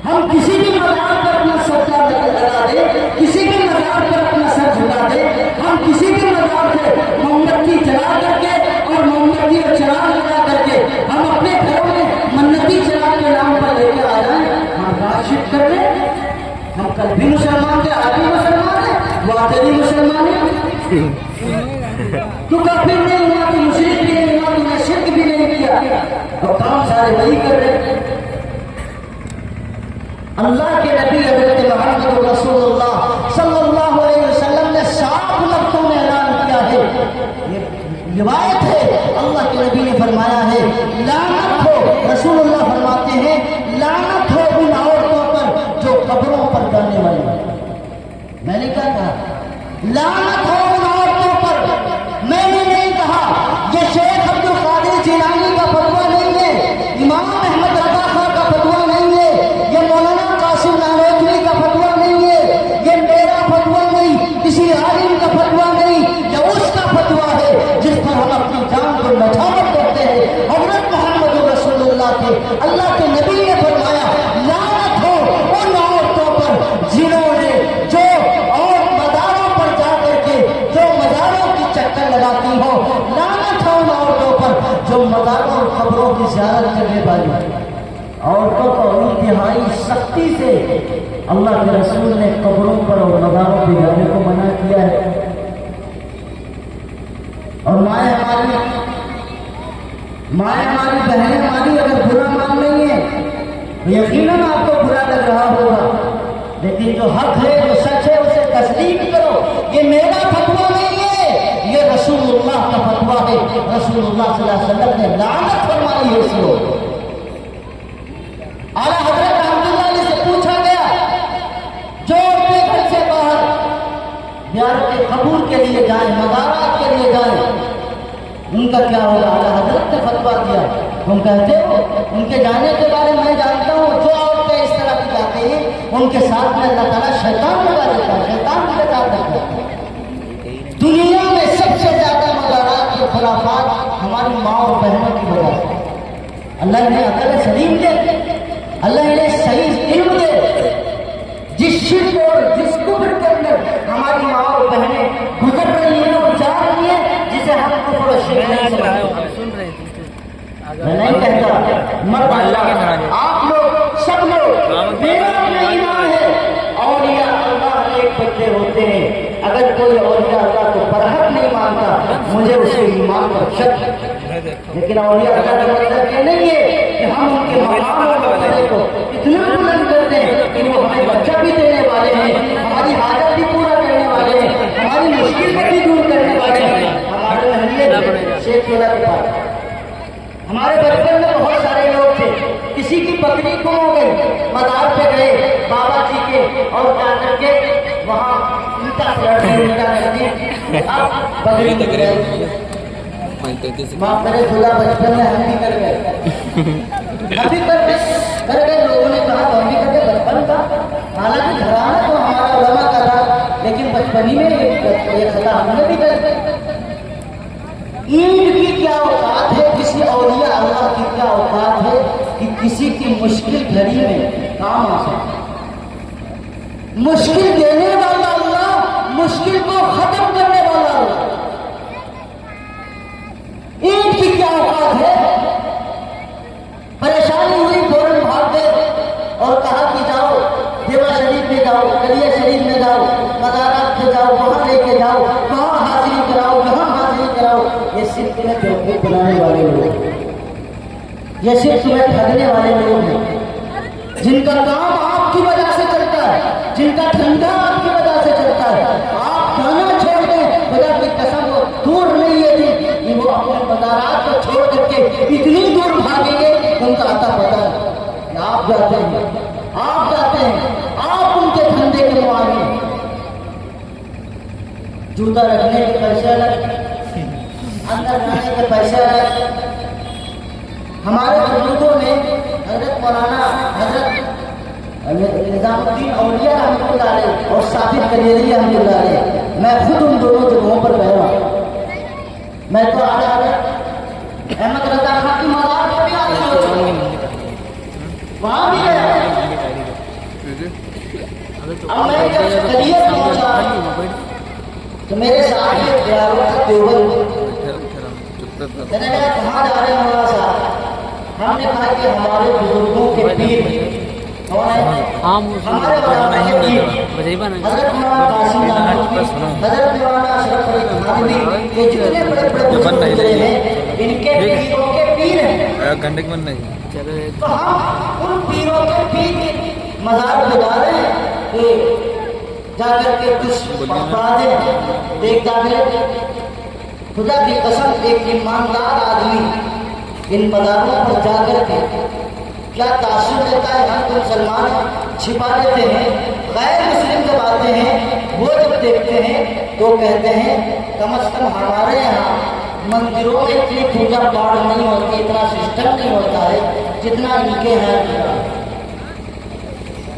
ہم کسی بھی مزار پر اپنا سر لگا دے، کسی بھی مزار پر اپنا سر جھکا دے، ہم کسی بھی مزار سے موم بتی جلا کر کے اور موم بتی اور چراغ لگا کر کے ہم اپنے گھروں میں منتی چراغ کے نام پر لے کے آ جائیں، ہم بات چیت کر لیں. ہم کل بھی مسلمان تھے، آج بھی مسلمان ہیں، وہ آتے بھی مسلمان ہیں. تو کافر نہیں ہوا، تو مشرک بھی نہیں ہوا، تو نے شرک بھی نہیں کیا، اور کام سارے وہی کر رہے. اللہ کے نبی حضرت محمد رسول اللہ صلی اللہ علیہ وسلم نے صاف لفظوں میں اعلان کیا ہے. یہ روایت ہے، اللہ کے نبی نے فرمایا ہے لعنت ہو. رسول اللہ فرماتے ہیں عورتوں کو انتہائی سختی سے اللہ کے رسول نے قبروں پر اور مزاروں پہ جانے کو منع کیا ہے. اور مائیں ہماری بہنیں ہماری اگر برا مان رہی ہیں تو یقیناً آپ کو برا لگ رہا ہوگا، لیکن جو حق ہے جو سچ ہے اسے تسلیم کرو. یہ میرا فتویٰ نہیں ہے، یہ رسول اللہ کا فتویٰ ہے. رسول اللہ صلی اللہ علیہ وسلم نے لعنت فرمائی ہے اس کو. اعلیٰ حضرت رحمۃ اللہ علیہ سے پوچھا گیا جو اپنے گھر سے باہر زیارت قبور کے لیے جائیں، مزارات کے لیے جائیں، ان کا کیا ہوگا؟ اعلیٰ حضرت نے فتویٰ دیا. تم کہتے ہو ان کے جانے کے بارے میں جانتا ہوں، جو عورتیں اس طرح کی جاتے ہیں ان کے ساتھ میں اللہ تعالیٰ شیطان لگا دیتا ہے، شیطان بھی لگا دیتا ہے. دنیا میں سب سے زیادہ مزارات کے خرافات ہماری ماں اور بہنوں کی وجہ سے. اللہ انہیں عقل سلیم دے، اللہ انہیں صحیح علم دے. جس شرک اور جس کفر کے اندر ہماری ماں اور بہنیں گزر رہی ہیں اور جا رہی ہیں، جسے ہم کفر و شرک نہیں سمجھتے. میں نہیں کہتا مرد اللہ، آپ لوگ سب لوگ، میرا اپنا ایمان ہے اولیاء اللہ ایک بندے ہوتے ہیں. اگر کوئی اولیاء اللہ کو برحق نہیں مانتا مجھے اس کے ایمان پر شک ہے. لیکن اولیاء اللہ کا مطلب یہ نہیں ہے کہ ہم ان کے مقام اور مرتبے کو اتنا بلند کرتے ہیں کہ وہ ہمیں بچہ بھی دینے والے ہیں، ہماری حاجت بھی پورا کرنے والے ہیں، ہماری مشکل کو بھی دور کرنے والے ہیں. ہمارے محلے شیخ اللہ کے پاس ہمارے بچپن میں بہت سارے لوگ تھے، کسی کی بکری گم ہو گئی، مزار پہ گئے بابا جی کے اور جا کر کے وہاں اینٹا لڑنے اب بکری مل گئی. ماں کرے خدا بچپن میں ہم بھی کر گئے، ابھی کر گئے. لوگوں نے کہا تو ہم بھی کر گئے بچپن کا، حالانکہ گھرانہ تو ہمارا علماء کا تھا، لیکن بچپنی میں یہ خطا ہم نے بھی کر گئے. اینٹ کی کیا اوقات ہے، کسی اولیاء اللہ کی کیا اوقات ہے کہ کسی کی مشکل گھڑی میں کام آ سکے. مشکل دینے والا اللہ، مشکل کو ختم کرنے والا اللہ. اینٹ کی کیا اوقات ہے. پریشانی ہوئی فوراً بھاگ گئے اور کہا کہ جاؤ دیوا شریف میں جاؤ، کلیہ شریف میں جاؤ، مزارات پہ جاؤ، وہاں لے کے جاؤ، وہاں حاضری کراؤ، یہاں حاضری کراؤ. یہ صرف تمہیں بیوقوف بنانے والے لوگ ہیں، یہ صرف تمہیں ٹھگنے والے لوگ ہیں، جن کا کام آپ کی وجہ سے چلتا ہے، جن کا دھندا آپ کی وجہ سے چلتا ہے. آپ جانا چھوڑ دیں، خدا کی قسم وہ دور نہیں ہے دن کہ وہ اپنے مزارات کو چھوڑ کر کے اتنی دور بھاگیں گے. ان کا آتا پتا ہے، آپ جاتے ہیں، آپ ان کے دھندے کے معاون. جوتا رکھنے کے پیسے الگ، اندر جانے کے پیسے الگ. ہمارے بزرگوں نے حضرت مولانا حضرت نظام الدین اولیاء رحمۃ اللہ علیہ اور ثابت کلیری رحمۃ اللہ علیہ، میں خود ان دونوں جگہوں پر گیا. میں تو احمد رضا خان کی مزار پر بھی آئی ہوں، وہاں بھی گیا. اب میں جب کلیئر پہنچا تو میرے ساتھ یہ دیوار کا دیوبند. میں نے کہا کہاں جا رہے ہیں مولانا صاحب؟ ہم نے کہا کہ ہمارے بزرگوں کے پیر ہمارے حضرت مولانا قاسم نانوتوی، حضرت مولانا اشرف علی تھانوی، یہ جتنے بڑے بڑے بزرگ گزرے ہیں ان کے پیروں کے پیر ہیں. تو ہم ان پیروں کے پیر کے مزار پہ جا رہے ہیں کہ جا کر کے کچھ باتیں دیکھ جانے. خدا کی قسم ایک ایماندار آدمی ان مزاروں پر جا کر کے کیا تاثر دیتا ہے. ہم تو مسلمان چھپا دیتے ہیں، غیر مسلم جب آتے ہیں وہ جب دیکھتے ہیں تو کہتے ہیں کم از کم ہمارے یہاں مندروں میں اتنی پوجا پاٹ نہیں ہوتی، اتنا سسٹم نہیں ہوتا ہے جتنا ان کے یہاں.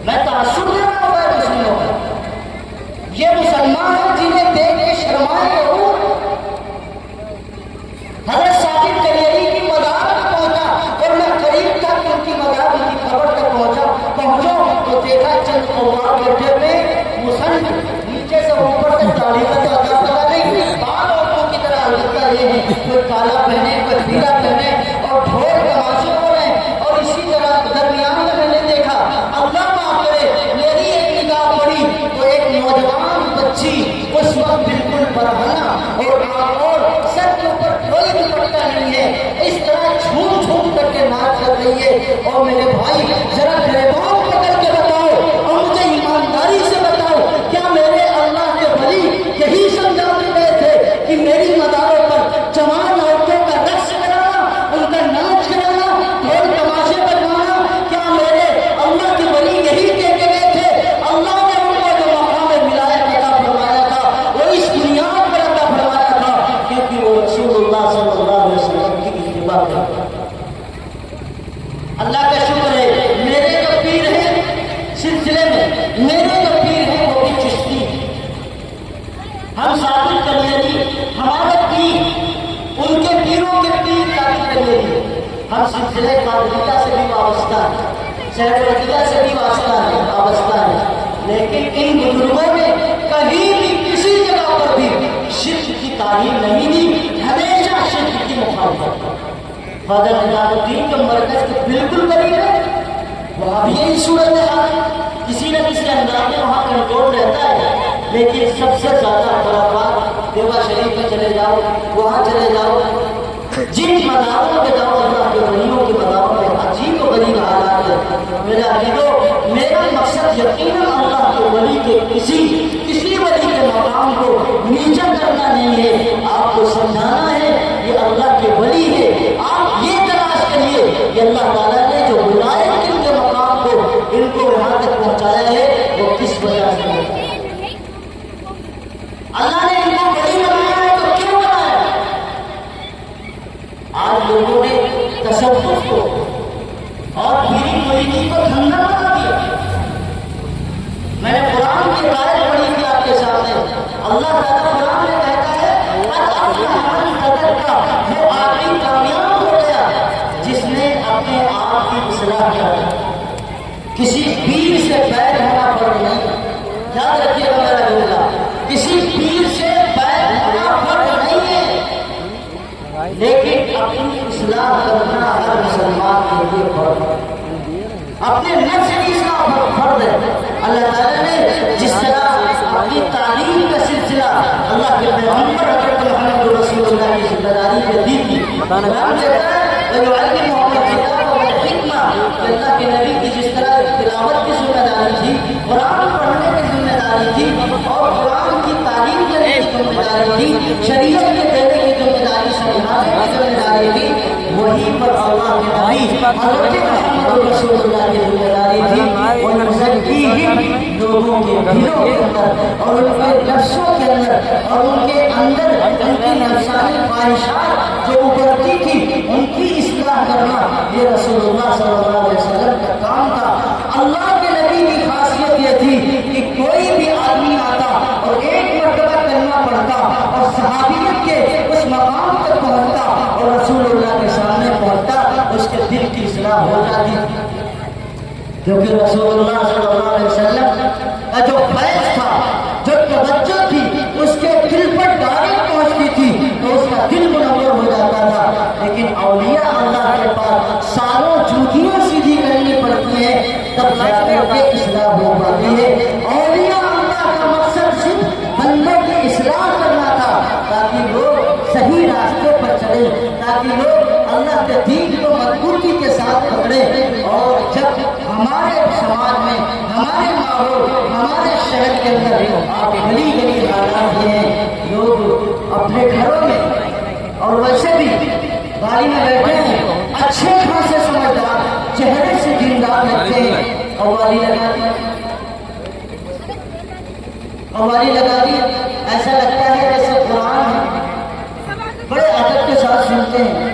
میں تاثر دے رہا ہوں غیر مسلموں کا. یہ مسلمان ہیں جنہیں دیکھ کے شرمائے ضرور. حضرت ثابت کلیری کی مزار پر پہنچا اور میں قریب تھا کہ ان کی مزار ان کی قبر تک پہنچا تو دیکھا چند قوار بیٹھے ہوئے مسن نیچے سے اوپر تک داڑھی کا تعداد لگا نہیں، بال عورتوں کی طرح البتہ یہ ہے کوئی کالا پہنے کوئی پیلا پہنے اور ڈھول تماشے ہو رہے ہیں. اور اسی طرح ادھر بھی چاہیے. اور میرے بھائی ذرا گریبان پکڑ کے بتاؤ اور مجھے ایمانداری سے بتاؤ، کیا میرے اللہ کے ولی یہی سمجھاتے گئے تھے کہ میری مداروں پر جوان عورتوں کا رقص کرانا، ان کا ناچ کرانا، ڈھول تماشے بجوانا؟ کیا میرے اللہ کے ولی یہی کہہ کے گئے تھے؟ اللہ نے ان کو جو مقام ولایت عطا فرمایا تھا وہ اس بنیاد پر عطا فرمایا تھا کیونکہ وہ رسول اللہ صلی اللہ علیہ وسلم کی اتباع کرتے. اللہ کا شکر ہے میرے جو پیر ہیں سلسلے میں، میرے جو پیر ہیں وہ بھی چشتی ہیں. ہم ساتھی کلیری ہمارے پیر، ان کے پیروں کے پیر ساتھی کلیری. ہم سلسلے قادریہ سے بھی وابستہ ہیں، صحبتیہ سے بھی وابستہ ہیں، لیکن ان بزرگوں نے کہیں بھی کسی جگہ پر بھی شرک کی تعلیم نہیں دی، ہمیشہ شرک کی مخالفت. خواجہ نظام الدین کے مرکز کے بالکل قریب ہے، وہاں بھی یہی صورت ہے، کسی نہ کسی انداز میں وہاں کنٹرول رہتا ہے. لیکن سب سے زیادہ خرابات دیوا شریف میں چلے جاؤ، وہاں چلے جاؤ، جن مداروں پہ جاؤ اللہ کے ولیوں کے مداروں پہ عجیب و غریب حالات ہے. میرا عقیدو، میرا مقصد یقیناً اللہ کے ولی کے کسی ولی کے مقام کو نیچا کرنا نہیں ہے، آپ کو سمجھانا ہے یہ اللہ کے ولی ہے. آپ یہ تلاش کریے کہ اللہ تعالیٰ نے جو ولایت ان کے مقام کو ان کو یہاں تک پہنچایا ہے وہ کس وجہ سے ہے. اللہ نے ان کو ولی بنایا ہے تو کیوں بنایا؟ آج لوگوں نے تصوف کو اور پیری مریدی کو دھندا بنا دیا. میں نے قرآن کی آیت پڑھی تھی آپ کے سامنے. اللہ تعالیٰ قرآن میں کہتا ہے وہ آدمی کامیاب ہو گیا جس نے اپنے آپ کی اصلاح کیا. کسی پیر سے بیعت ہونا فرض نہیں، یاد رکھیے گا میرا جملہ، کسی پیر سے بیعت ہونا فرض نہیں ہے، لیکن اپنی اصلاح کرنا ہر مسلمان کے لیے فرض ہے. اپنے نفس کی اصلاح فرض ہے. اللہ تعالیٰ نے جس طرح اپنی تعلیم کا سلسلہ اللہ کے پیغمبر حضرت محمد رسول اللہ کی ذمہ داری پہ دی تھی. قرآن کہتا ہے اللہ کے نبی کی جس طرح تلاوت کی ذمہ داری تھی، قرآن پڑھنے کی ذمہ داری تھی اور قرآن کی تعلیم دینے کی ذمہ داری تھی، شریعت کے دینے کی ذمہ داری، سمجھانے کی ذمہ داری تھی، وہی پر اللہ کے نبی حضرت محمد رسول اللہ کی ذمہ داری تھی. لوگوں کے دلوں کے اندر اور ان کے نفسوں کے اندر اور ان کے اندر ان کی نفسانی خواہشات جو ابھرتی تھی ان کی اصلاح کرنا یہ رسول اللہ صلی اللہ علیہ وسلم کا کام تھا. اللہ کے نبی کی خاصیت یہ تھی کہ کوئی بھی آدمی آتا اور ایک مرتبہ کلمہ پڑھتا اور صحابیت کے اس مقام تک پہنچتا اور رسول اللہ کے سامنے پہنچتا، اس کے دل کی اصلاح ہو جاتی. کیونکہ رسول اللہ صلی اللہ علیہ وسلم کا جو فیض تھا، جو توجہ تھی، اس کے دل پر ڈائریکٹ پہنچتی تھی تو اس کا دل منور ہو جاتا تھا. لیکن اولیاء اللہ کے پاس سالوں جوتیاں سیدھی کرنی پڑتی ہیں تب جا کر کے اصلاح ہو پاتی ہے. اولیاء اللہ کا مقصد صرف بندے کی اصلاح کرنا تھا تاکہ لوگ صحیح راستے پر چلے، تاکہ لوگ اللہ کے دین کو مضبوطی کے ساتھ پکڑے. اور جب ہمارے سماج میں، ہمارے ماحول، ہمارے شہر کے اندر آپ گلی گلی حالات ہیں، لوگ اپنے گھروں میں اور ویسے بھی گاڑی میں بیٹھے ہیں، اچھے خاصے سمجھدار، چہرے سے دیندار لگتے ہیں، قوالی لگا دی، قوالی لگا دی، ایسا لگتا ہے جیسے قرآن ہے، بڑے ادب کے ساتھ سنتے ہیں.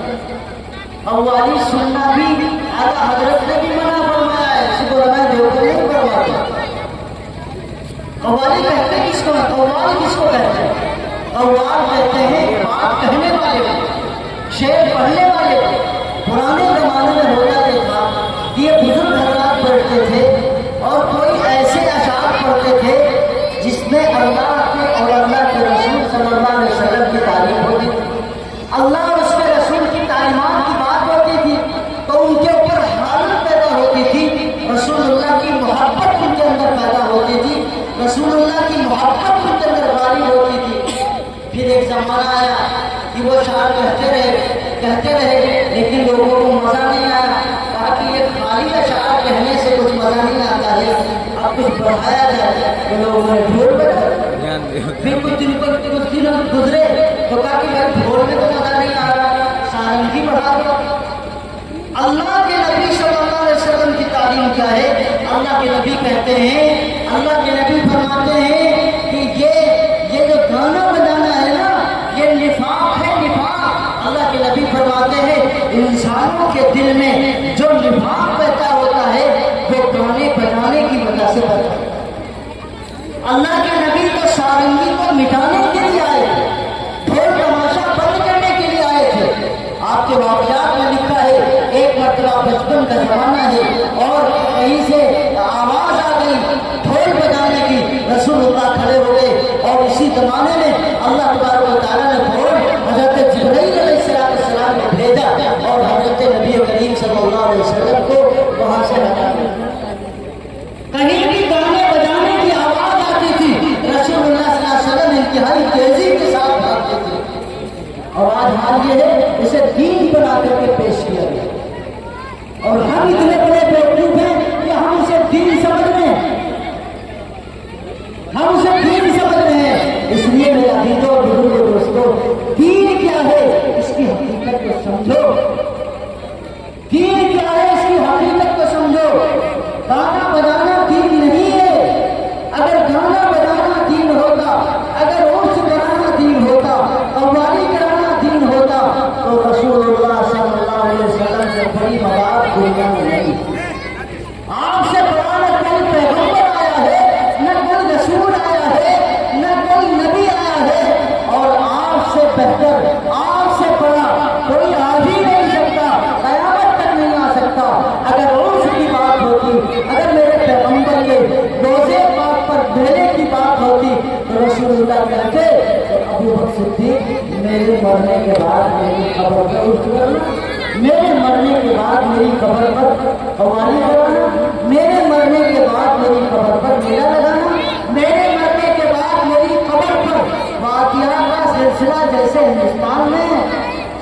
قوالی سننا بھی اعلیٰ حضرت نے بھی منع فرمایا ہے، اس کو میں دیوبند نہیں کرواتا. قوالی کہتے ہیں کس کو؟ قوال کس کو کہتے ہیں؟ قوال کہتے ہیں بات کہنے والے کو، شعر پڑھنے والے کو. پرانے زمانے میں ہوتا یہ تھا کہ یہ بزرگ حضرات پڑھتے تھے اور کوئی ایسے اشعار پڑھتے تھے جس میں اللہ کے اور اللہ کے رسول صلی اللہ علیہ وسلم کی تعریف ہوتی تھی، اللہ اور اس کے رسول کی تعلیمات کی بات ہوتی تھی، تو ان کے اوپر حالت پیدا ہوتی تھی، رسول اللہ کی محبت ان کے اندر پیدا ہوتی تھی، رسول اللہ کی محبت ان کے اندر غالب ہوتی تھی. پھر ایک زمانہ آیا کہ وہ اشعار کہتے رہے لیکن لوگوں کو مزہ نہیں آیا. کہا خالی اشعار کہنے سے کچھ مزہ نہیں آتا ہے، اب کچھ بڑھایا جائے تو لوگوں نے ڈھول بجا، پھر کچھ دن گزرے تو کہا کہ بھائی ڈھول میں تو مزہ نہیں آ رہا، سارنگی بڑھا دو۔ اللہ کے نبی صلی اللہ علیہ وسلم کی تعلیم کیا ہے؟ اللہ کے نبی کہتے ہیں، اللہ کے نبی فرماتے ہیں کہ یہ جو گانا بجانا ہے نا، یہ نفاق ہے، نفاق۔ اللہ کے نبی فرماتے ہیں انسانوں کے دل میں جو نفاق پیدا ہوتا ہے وہ گانے بجانے کی وجہ سے پیدا ہوتا ہے۔ اللہ کے نبی تو سارنگی کو مٹانے کے لیے آئے تھے، ڈھول تماشا بند کرنے کے لیے آئے تھے۔ آپ کے واقعات میں لکھا ہے ایک مرتبہ بچپن کا زمانہ ہے اور کہیں سے آواز آ گئی ڈھول بجانے کی، رسول اللہ کھڑے ہو گئے اور اسی زمانے میں اللہ تبارک و تعالیٰ نے فوراً حضرت جبرائیل علیہ السلام کو بھیجا اور حضرت نبی کریم صلی اللہ علیہ وسلم کو وہاں سے ہٹا دیا۔ کہیں بھی گانے بجانے کی آواز آتی تھی، رسول اللہ صلی اللہ علیہ وسلم انتہائی تیزی کے ساتھ بھاگتے تھے۔ اور آج حال یہ ہے اسے دین بنا کر کے پیش کیا گیا اور ہم اتنے بڑے بیوقوف ہیں کہ ہم اسے دین سمجھ رہے ہیں، ہم اسے دین سمجھ رہے ہیں۔ اس لیے میرے عزیزوں اور بزرگوں دوستوں، دین کیا ہے اس کی حقیقت کو سمجھو، دین کیا ہے اس کی حقیقت کو سمجھو۔ گانا بجانا دین نہیں ہے۔ اگر گانا بجانا دین ہوتا، اگر عرس کرانا دین ہوتا، قوالی کرانا دین ہوتا تو رسول اللہ صلی اللہ علیہ وسلم سے بڑی مدد دنیا میں نہیں۔ آپ سے بڑا نہ کوئی پیغمبر آیا ہے، نہ کوئی رسول آیا ہے، نہ کوئی نبی آیا ہے، اور آپ سے بہتر، آپ سے بڑا کوئی آ ہی نہیں سکتا، قیامت تک نہیں آ سکتا۔ اگر عرس کی بات ہوتی، اگر میرے پیغمبر کے روزے پاک پر دینے کی بات ہوتی تو رسول اللہ کہتے ابو بکر صدیق میرے مرنے کے بعد میری قبر پر عرس کرنا، میرے مرنے کے بعد میری قبر پر قوالی کرانا، میرے مرنے کے بعد میری قبر پر میلہ لگانا، میرے مرنے کے بعد میری قبر پر واقعات کا سلسلہ جیسے ہندوستان میں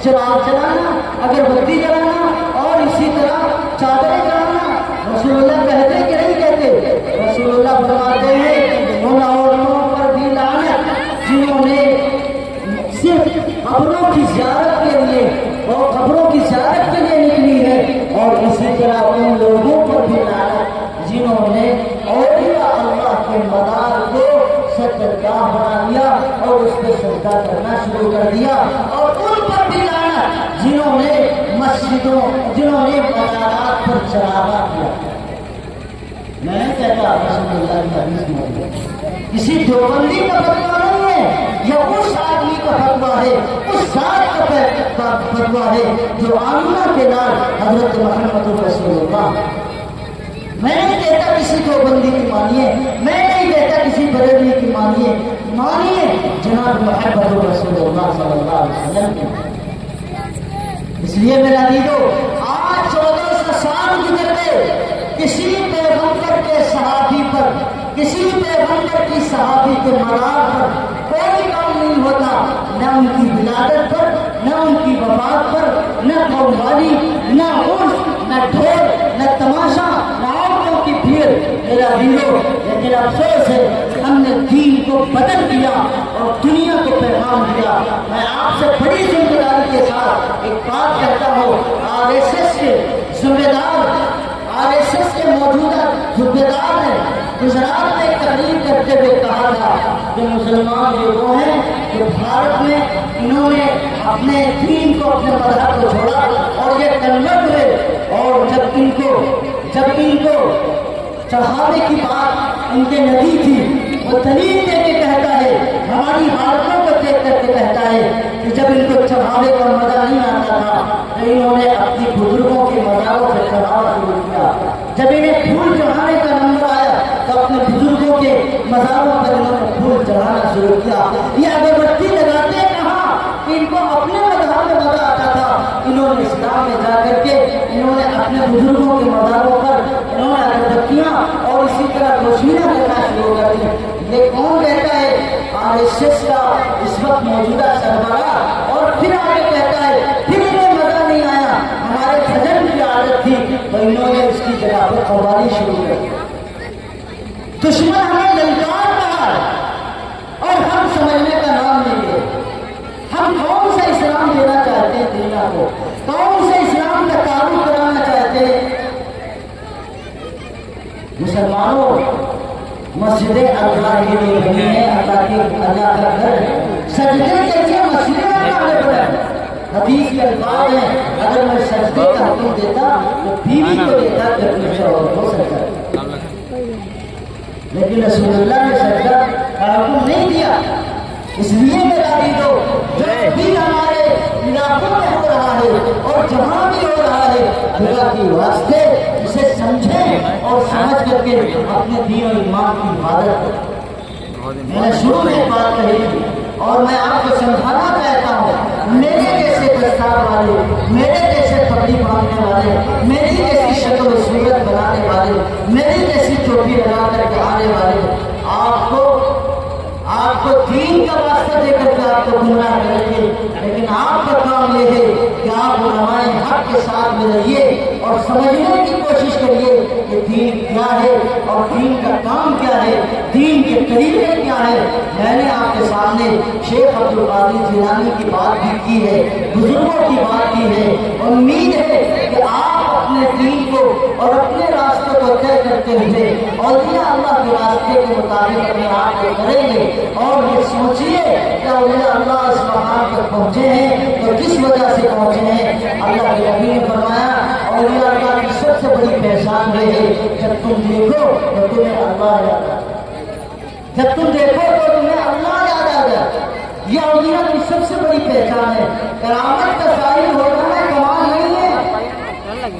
چراغ جلانا، اگربتی جلانا اور اسی طرح چادریں جلانا۔ رسول اللہ کہتے کہ نہیں کہتے؟ رسول اللہ فرماتے ہیں ان عورتوں پر بھی لعنت جنہوں نے صرف قبروں کی زیارت کے لیے اور قبروں کی زیارت کے لیے نکلی ہے، اور اسی طرح ان لوگوں پر بھی لعنت جنہوں نے اولیاء اللہ کے مزار کو سجدگاہ بنا لیا اور اس پہ سجدہ کرنا شروع کر دیا، اور ان پر بھی لعنت جنہوں نے مسجدوں، جنہوں نے مزارات پر چراغاں کیا۔ میں نہیں کہتا رسول اللہ کی حدیث میں کسی دیوبندی کا فتویٰ نہیں ہے، یہ اس آدمی کا فتویٰ ہے، اس ذات کا فتویٰ ہے جو آمنہ کے نام حضرت محمد رسول اللہ۔ میں نہیں کہتا کسی دیوبندی کی مانیے، میں نہیں کہتا کسی بریلوی کی مانیے، مانیے جناب محمد رسول اللہ صلی اللہ علیہ وسلم کی۔ اس لیے میرا عزیزو، آج 1400 سال گزرتے کسی پیغمبر کے صحابی پر، کسی پیغمبر کی صحابی کے مزار پر کوئی کام نہیں ہوتا، نہ ان کی ولادت پر، نہ ان کی وفات پر، نہ قوالی، نہ عرس، نہ ڈھول، نہ تماشا، نہ عورتوں کی بھیڑ۔ میرا عزیزو، لیکن افسوس ہے ہم نے دین کو بدل دیا اور دنیا کو پیغام دیا۔ میں آپ سے بڑی ذمہ داری کے ساتھ ایک بات کہتا ہوں، RSS کے ذمہ دار، RSS کے موجودہ ذمہ دار نے گجرات میں ایک تقریر کرتے ہوئے کہا تھا کہ مسلمان یہ وہ ہیں جو بھارت میں انہوں نے اپنے دین کو، اپنے مذہب کو چھوڑا اور یہ کنورٹ ہوئے، اور جب ان کو چڑھانے کی بات ان کے نبی تھی، وہ دلیل دے کے کہتا ہے، ہماری حالتوں کو دیکھ کر کے کہتا ہے کہ جب ان کو چڑھانے کا مزہ نہیں آتا تھا تو انہوں نے اپنی بزرگوں کے مزاروں سے چڑھانا شروع کیا، جب انہیں پھول چڑھانے کا نمبر آیا تو اپنے بزرگوں کے مزاروں پر انہوں نے پھول چڑھانا شروع کیا۔ یہ اگربتی لگاتے کہاں کہ ان کو اپنے مذہب میں مزہ آتا تھا، انہوں نے اسلام میں جا کر کے انہوں نے اپنے بزرگوں کے مزاروں پر انہوں نے اگربتیاں اور اسی طرح روشنیاں کرنا شروع کر دی۔ یہ کون کہتا ہے؟ RSS کا اس وقت موجودہ سربراہ، اور پھر آگے کہتا ہے پھر انہیں مزہ نہیں آیا، ہمارے بھجن کی عادت تھی تو انہوں نے اس کی جگہ پر قوالی شروع کر دی. دشمن ہمیں للکار رہا ہے اور ہم سمجھنے کا نام نہیں لے. ہم کون سا اسلام دینا چاہتے ہیں دنیا کو؟ کون سے اسلام کا تعارف کرانا چاہتے ہیں؟ مسلمانوں، مسجدیں اللہ کے لیے بنی ہیں، اللہ کا گھر ہے. سجدے کے لیے مسجدیں بنانے پڑے. حدیث کے الفاظ ہیں اگر میں سجدے کا حکم دیتا تو بیوی کو دیتا کہ اپنے شوہر کو سجدہ، لیکن رسول اللہ نے سجدہ کا حکم نہیں دیا. اس لیے میرا عزیزو، جو بھی ہمارے علاقوں میں ہو رہا ہے اور جہاں بھی ہو رہا ہے، اللہ کے واسطے اسے سمجھیں اور سمجھ کر کے اپنے دین و ایمان کی حفاظت کریں. میں نے شروع میں ایک بات کہی تھی اور میں آپ کو سمجھانا چاہتا ہوں، میرے جیسے دستار والے، میرے جیسے پگڑی باندھنے والے، میری جیسی شکل و صورت بنانے والے، میری جیسی ٹوپی لگا کر کے آنے والے آپ کو دین کا واسطہ دے کر کے آپ کو گمراہ کریں گے. لیکن آپ کا کام یہ ہے کہ آپ علماء حق کے ساتھ میں رہیے اور سمجھنے کی کوشش کریے کہ دین کیا ہے اور دین کا کام کیا ہے، دین کے طریقے کیا ہے. میں نے آپ کے سامنے شیخ عبد القادر جیلانی کی بات بھی کی ہے، بزرگوں کی بات کی ہے. امید ہے کہ آپ اپنے دین کو اور اپنے راستے کو طے کرتے ہوئے اولیاء اللہ کے راستے کے مطابق اپنے آپ کو کریں گے. اور یہ سوچیے کہ اولیاء اللہ اس مقام تک پہنچے ہیں تو کس وجہ سے پہنچے ہیں. اللہ کے نبی نے فرمایا اولیاء اللہ کی سب سے بڑی پہچان یہ ہے جب تم دیکھو تو تمہیں اللہ یاد آ جائے. جب تم دیکھو تو تمہیں اللہ یاد آ جائے. یہ اولیاء کی سب سے بڑی پہچان ہے. کرامت کا ظاہر ہونا ہے، کمال نہیں ہے.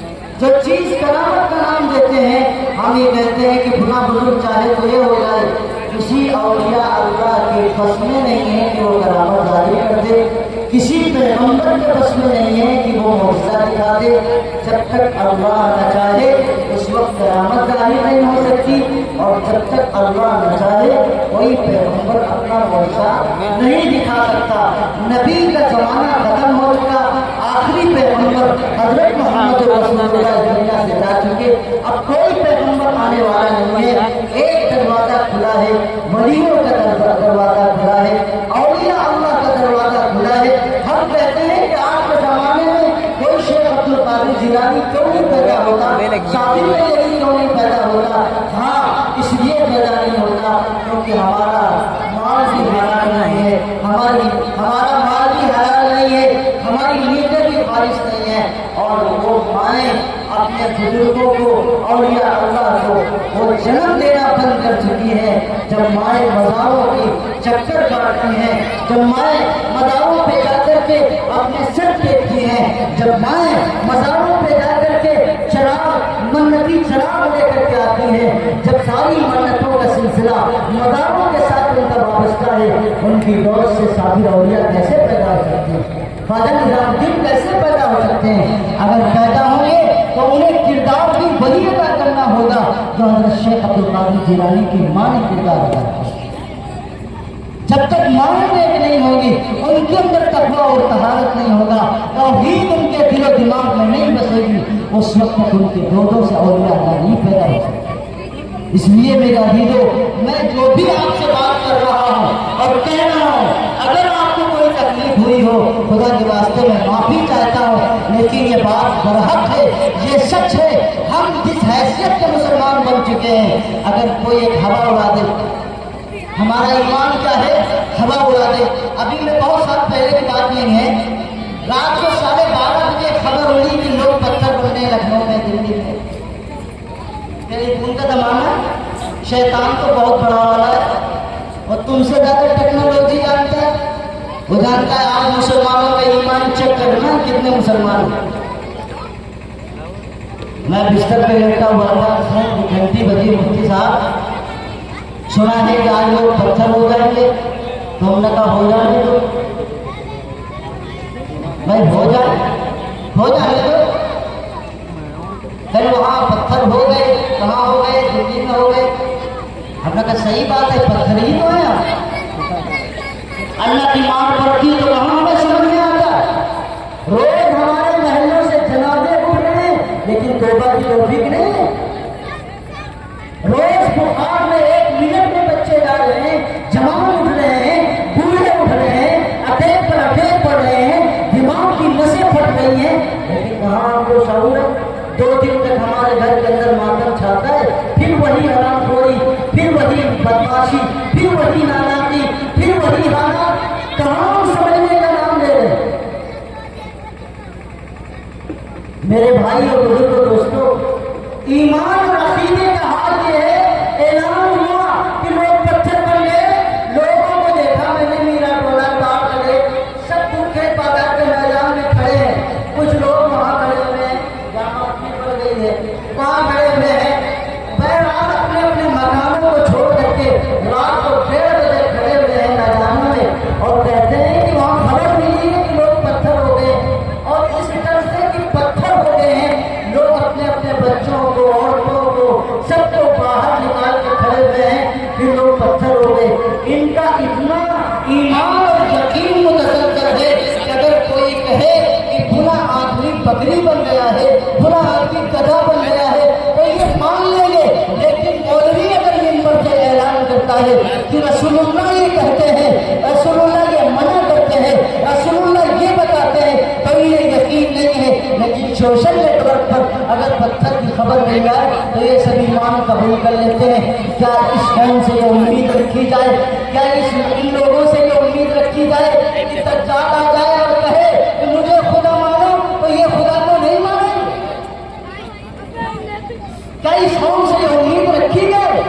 جو چیز کرامت کا نام دیتے ہیں، ہم یہ کہتے ہیں کہ فلاں بزرگ چاہے تو یہ ہو جائے. کسی اولیاء اللہ کے بس میں نہیں ہے کہ وہ کرامت ظاہر کر دے. کسی پیغمبر کے بس میں نہیں ہے کہ وہ معجزہ دکھا دے. جب تک اللہ نہ چاہے اس وقت کرامت ظاہر نہیں ہو سکتی، اور جب تک اللہ نہ چاہے کوئی پیغمبر اپنا معجزہ نہیں دکھا سکتا. نبی کا زمانہ ختم ہو چکا. آخری پیغمبر حضرت محمد رسول اللہ دنیا سے جا چکے. اب کوئی پیغمبر آنے والا نہیں ہے. ایک دروازہ کھلا ہے، ولیوں کا دروازہ کھلا ہے، اولیاء اللہ کا دروازہ کھلا ہے. ہم کہتے ہیں کہ آج کے زمانے میں کوئی شیخ عبد القادر جیلانی کیوں نہیں پیدا ہوتا، شادی میں یہی کیوں نہیں پیدا ہوتا؟ ہاں، اس لیے پیدا نہیں ہوتا کیونکہ ہمارا مال بھی حلال نہیں ہے، ہمارا مال بھی حلال نہیں ہے، ہماری نیتیں بھی خالص نہیں ہے. اور وہ مائیں اپنے بزرگوں کو، اولیاء اللہ کو وہ جنم دینا بند کر چکی ہے. جب مائیں مزاروں کی چکر کاٹتی ہیں، جب مائیں مزاروں پہ جا کر کے اپنے سر ٹیکتی ہیں، جب مائیں مزاروں پہ جا کر کے منتی چراغ لے کر کے آتی ہیں، جب ساری منتوں کا سلسلہ مزاروں کے ساتھ ان کا وابستہ ہے، ان کی دولت سے صابر اولیاء کیسے پیدا ہو سکتے ہیں؟ خواجہ نظام الدین کیسے پیدا ہو سکتے ہیں؟ اگر پیدا ہوں گے تو انہیں کردار کی وہی ادا کرنا ہوگا جو حضرت شیخ عبد القادر جیلانی کی ماں نے کردار ادا کیا. جب تک ماں نیک نہیں ہوگی، ان کے اندر تقویٰ اور طہارت نہیں ہوگا، توحید ان کے دل و دماغ میں نہیں بسے گی، اس وقت تک ان کے دودوں سے اولیاء اللہ نہیں پیدا ہو سکتے. اس لیے میرا عزیزو، میں جو بھی آپ سے بات کر رہا ہوں اور کہہ رہا ہوں، اگر آپ کو کوئی تکلیف ہوئی ہو، خدا کے واسطے میں معافی چاہتا ہوں. لیکن یہ بات برحق ہے، یہ سچ ہے. ہم جس حیثیت کے مسلمان بن چکے ہیں، اگر کوئی ایک ہوا اڑا دے، ہمارا ایمان کیا ہے؟ ہوا اڑا دے. ابھی میں بہت سال پہلے کی بات نہیں ہے، رات کو 12:30 بجے خبر اڑی کہ لوگ پتھر بننے لکھنؤ میں، دلی میں. ٹیلی فون کا زمانہ، شیطان تو بہت بڑا والا ہے اور تم سے زیادہ ٹیکنالوجی جانتا ہے. وہ جانتا ہے آج مسلمانوں کا ایمان چیک کرنا کتنے مسلمان ہیں. میں بستر پہ لیٹا ہوا تھا، گھنٹی بجی. مفتی صاحب سنا ہے کہ آج لوگ پتھر ہو جائیں گے، تو ہم نے کہا ہو جائیں گے تو بھائی ہو جائیں گے تو پھر وہاں پتھر ہو گئے. کہاں ہو گئے؟ دلی میں ہو گئے. ہم نے کہا صحیح بات ہے، پتھر ہی تو ہے. اللہ کی مار پڑتی تو کہاں ہمیں سمجھ میں آتا. روز ہمارے محلوں سے جنازے اٹھ رہے ہیں، لیکن توبہ کی توفیق نہیں ہے؟ روز بخار میں 1 منٹ میں بچے جا رہے ہیں، جوان اٹھ رہے ہیں، بوڑھے اٹھ رہے ہیں، اٹیک پر اٹیک پڑ رہے ہیں، دماغ کی نسیں پھٹ رہی ہیں، لیکن کہاں ہم کو شعور ہے؟ 2 دن تک ہمارے گھر کے اندر ماتم چھاتا ہے، پھر وہی حرام خوری، پھر وہی بدماشی، پھر وہی ناناکی، پھر وہی حالات، کہاں ہم سمجھنے کا نام لے رہے ہیں؟ میرے بھائی اور بزرگوں دوستوں، ایمان اور عقیدے کا حال یہ ہے، اعلان ہوا کہ لوگ پتھر بن گئے، لوگوں کو دیکھا میں نے میرا ٹولہ کاٹ لگے، سب بھوکے بازار کے میدان میں کھڑے ہیں، کچھ لوگ وہاں کھڑے ہوئے ہیں جہاں اپنی پڑ گئی ہے، وہاں کھڑے ہوئے ہیں، بہرحال اپنے اپنے مکانوں کو چھوڑ کر کے رات کو 1:30 بجے کھڑے ہوئے ہیں میدانوں میں اور کہتے ہیں کہ وہاں خبر ملی ہے کہ لوگ پتھر ہو گئے، اور اس طرح سے کہ پتھر ہو گئے ہیں، لوگ اپنے اپنے بچوں کو، عورتوں کو، سب کو باہر نکال کے کھڑے ہوئے ہیں کہ لوگ پتھر ہو گئے۔ ان کا اتنا ایمان اور یقین متصدر ہے کہ اگر کوئی کہے کہ بھلا آدمی بکری بن گیا ہے، بھلا آدمی گدھا بن گیا ہے، تو یہ مان لیں گے، لیکن مولوی اگر منبر سے اعلان کرتا ہے کہ رسول اللہ یہ کہتے ہیں، رسول اللہ یہ منع کرتے ہیں، رسول اللہ یہ بتاتے ہیں، تو یہ یقین نہیں ہے۔ لیکن سوشل نیٹ ورک پر اگر پتھر کی خبر مل جائے تو یہ سب ایمان قبول کر لیتے ہیں۔ کیا اس قوم سے یہ امید رکھی جائے، کیا ان لوگوں سے یہ امید رکھی جائے کہ دجال آ جائے اور کہے کہ مجھے خدا مانو، تو یہ خدا کو نہیں مانیں گے؟ کیا اس قوم سے یہ امید رکھی جائے؟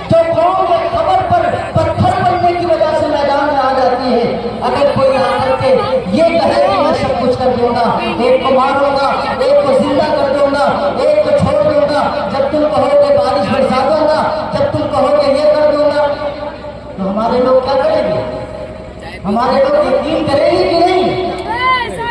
جو قوم ایک خبر پر پتھر بننے کی وجہ سے میدان میں آ جاتی ہے، اگر کوئی آ کر کے یہ کہے کہ میں سب کچھ کر دوں گا، ایک کو ماروں گا، ایک کو زندہ کر دوں گا، ایک کو چھوڑ دوں گا، جب تم کہو کہ بارش برسا دوں گا، جب تم کہو کہ یہ کر دوں گا، تو ہمارے لوگ کیا کریں گے؟ ہمارے لوگ یقین کریں گے کہ نہیں؟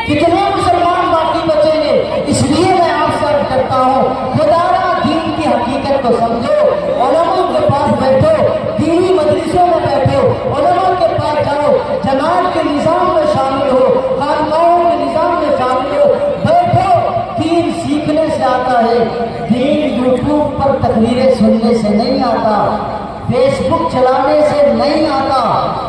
کتنے مسلمان باقی بچیں گے؟ اس لیے میں آپ سے عرض کرتا ہوں، خدا را دین کی حقیقت کو سمجھو، علماء کے پاس بیٹھو، دینی مجلسوں میں بیٹھو، علماء کے پاس جاؤ، جماعت کے نظام میں شامل ہو، خانقاہوں کے نظام میں شامل ہو، بیٹھو۔ دین سیکھنے سے آتا ہے، دین یوٹیوب پر تقریریں سننے سے نہیں آتا، فیس بک چلانے سے نہیں آتا۔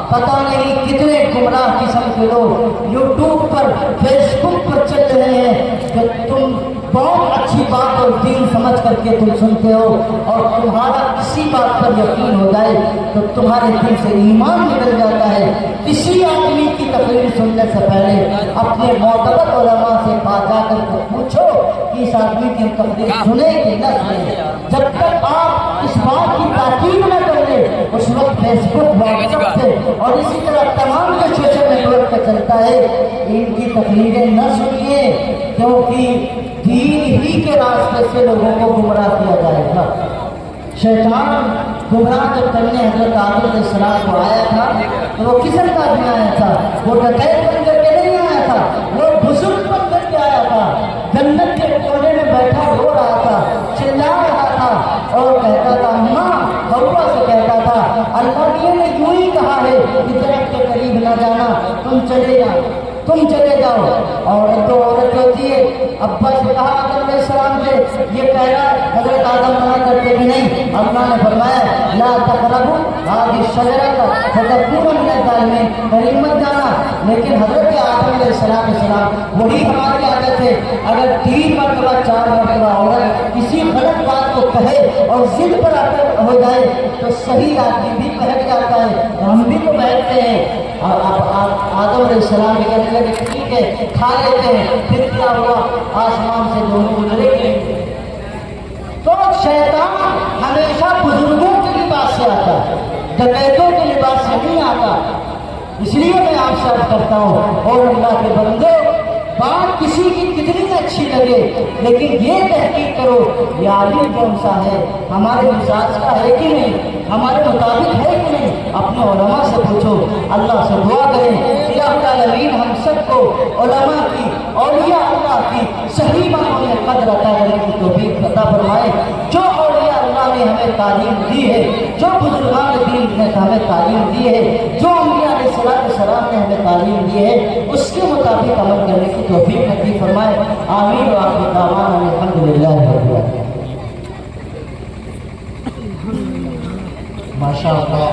پتہ نہیں کتنے گمراہ قسم کے لوگ یوٹیوب پر، فیس بک پر چل رہے ہیں کہ تم بہت اچھی بات اور دین سمجھ کر کے تم سنتے ہو، اور تمہارا کسی بات پر یقین ہو جائے تو تمہارے دل سے ایمان نکل جاتا ہے۔ کسی آدمی کی تقریر سننے سے پہلے اپنے معتبر علماء سے بات جا کر کے پوچھو کہ اس آدمی کی تقریر سنیں کہ نہ سنیں۔ جب تک آپ اس بات کی تاکید نہ کر لیں، اس وقت فیس بک، واٹس ایپ سے اور اسی طرح تمام جو سوشل نیٹ ورک پہ چلتا ہے، ان کی تقریریں نہ سنیے، کیونکہ دین ہی کے راستے سے لوگوں کو گمراہ کیا جائے گا۔ شیطان گمراہ جب کرنے حضرت آدم علیہ السلام کو آیا تھا تو وہ کس انداز میں آیا تھا؟ وہ ڈکیت بن کر کے نہیں آیا تھا، وہ بزرگ بن کر کے آیا تھا، جنت کے کونے میں بیٹھا رو رہا تھا، چلا رہا تھا اور کہتا تھا، ماں حوا سے کہتا تھا، اللہ نے یوں ہی کہا ہے کہ درخت کے قریب نہ جانا، تم چلے جاؤ۔ اور تو عورت ہوتی ہے، ابا سے کہا آدم علیہ السلام سے، یہ کہہ رہا حضرت آدم منع کرتے کہ نہیں، اللہ نے فرمایا لا تقربوا هذه الشجرة فتكونوا من الظالمين، قریب مت جانا۔ لیکن حضرت آدم علیہ السلام وہی ہماری عادت ہے، اگر 3 مرتبہ 4 مرتبہ عورت کسی غلط بات کو کہے اور ضد پر ہو جائے تو صحیح آدمی بھی بہک جاتا ہے، ہم بھی تو بہکتے ہیں۔ اور آدم علیہ السلام کہتے ہیں کہ ٹھیک ہے کھا لیتے ہیں، پھر کیا ہوا؟ آسمان سے دونوں گزرے گئے۔ تو شیطان ہمیشہ بزرگوں کے لباس سے آتا ہے، ڈکیتوں کے لباس سے نہیں آتا۔ اس لیے میں آپ سے عرض کرتا ہوں، اور اللہ کے بندو، بات کسی کی کتنی اچھی لگے لیکن یہ تحقیق کرو یہ عالم کون سا ہے، ہمارے مزاج کا ہے کہ نہیں، ہمارے مطابق ہے کہ نہیں۔ اپنے علماء سے پوچھو، اللہ سے دعا کریں کہ الہ العالمین ہم سب کو علماء کی، اولیاء اللہ کی صحیح معنوں میں قدر عطا کرنے کی توفیق عطا فرمائے۔ جو اولیاء اللہ نے ہمیں تعلیم دی ہے، جو بزرگان دین نے ہمیں تعلیم دی ہے، جو انبیاء علیہ السلام نے ہمیں تعلیم دی ہے، اس کے مطابق عمل کرنے کی توفیق نصیب فرمائے۔ آمین۔ وآخر دعوانا الحمدللہ رب العالمین۔ ماشاء اللہ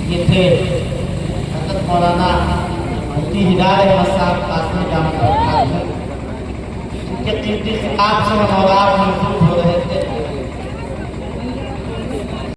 یہ تھے حضرت مولانا مفتی ہدایت احمد صاحب قاسمی جامع ان کے قیمتی خطاب سے مولا محفوظ ہو رہے تھے.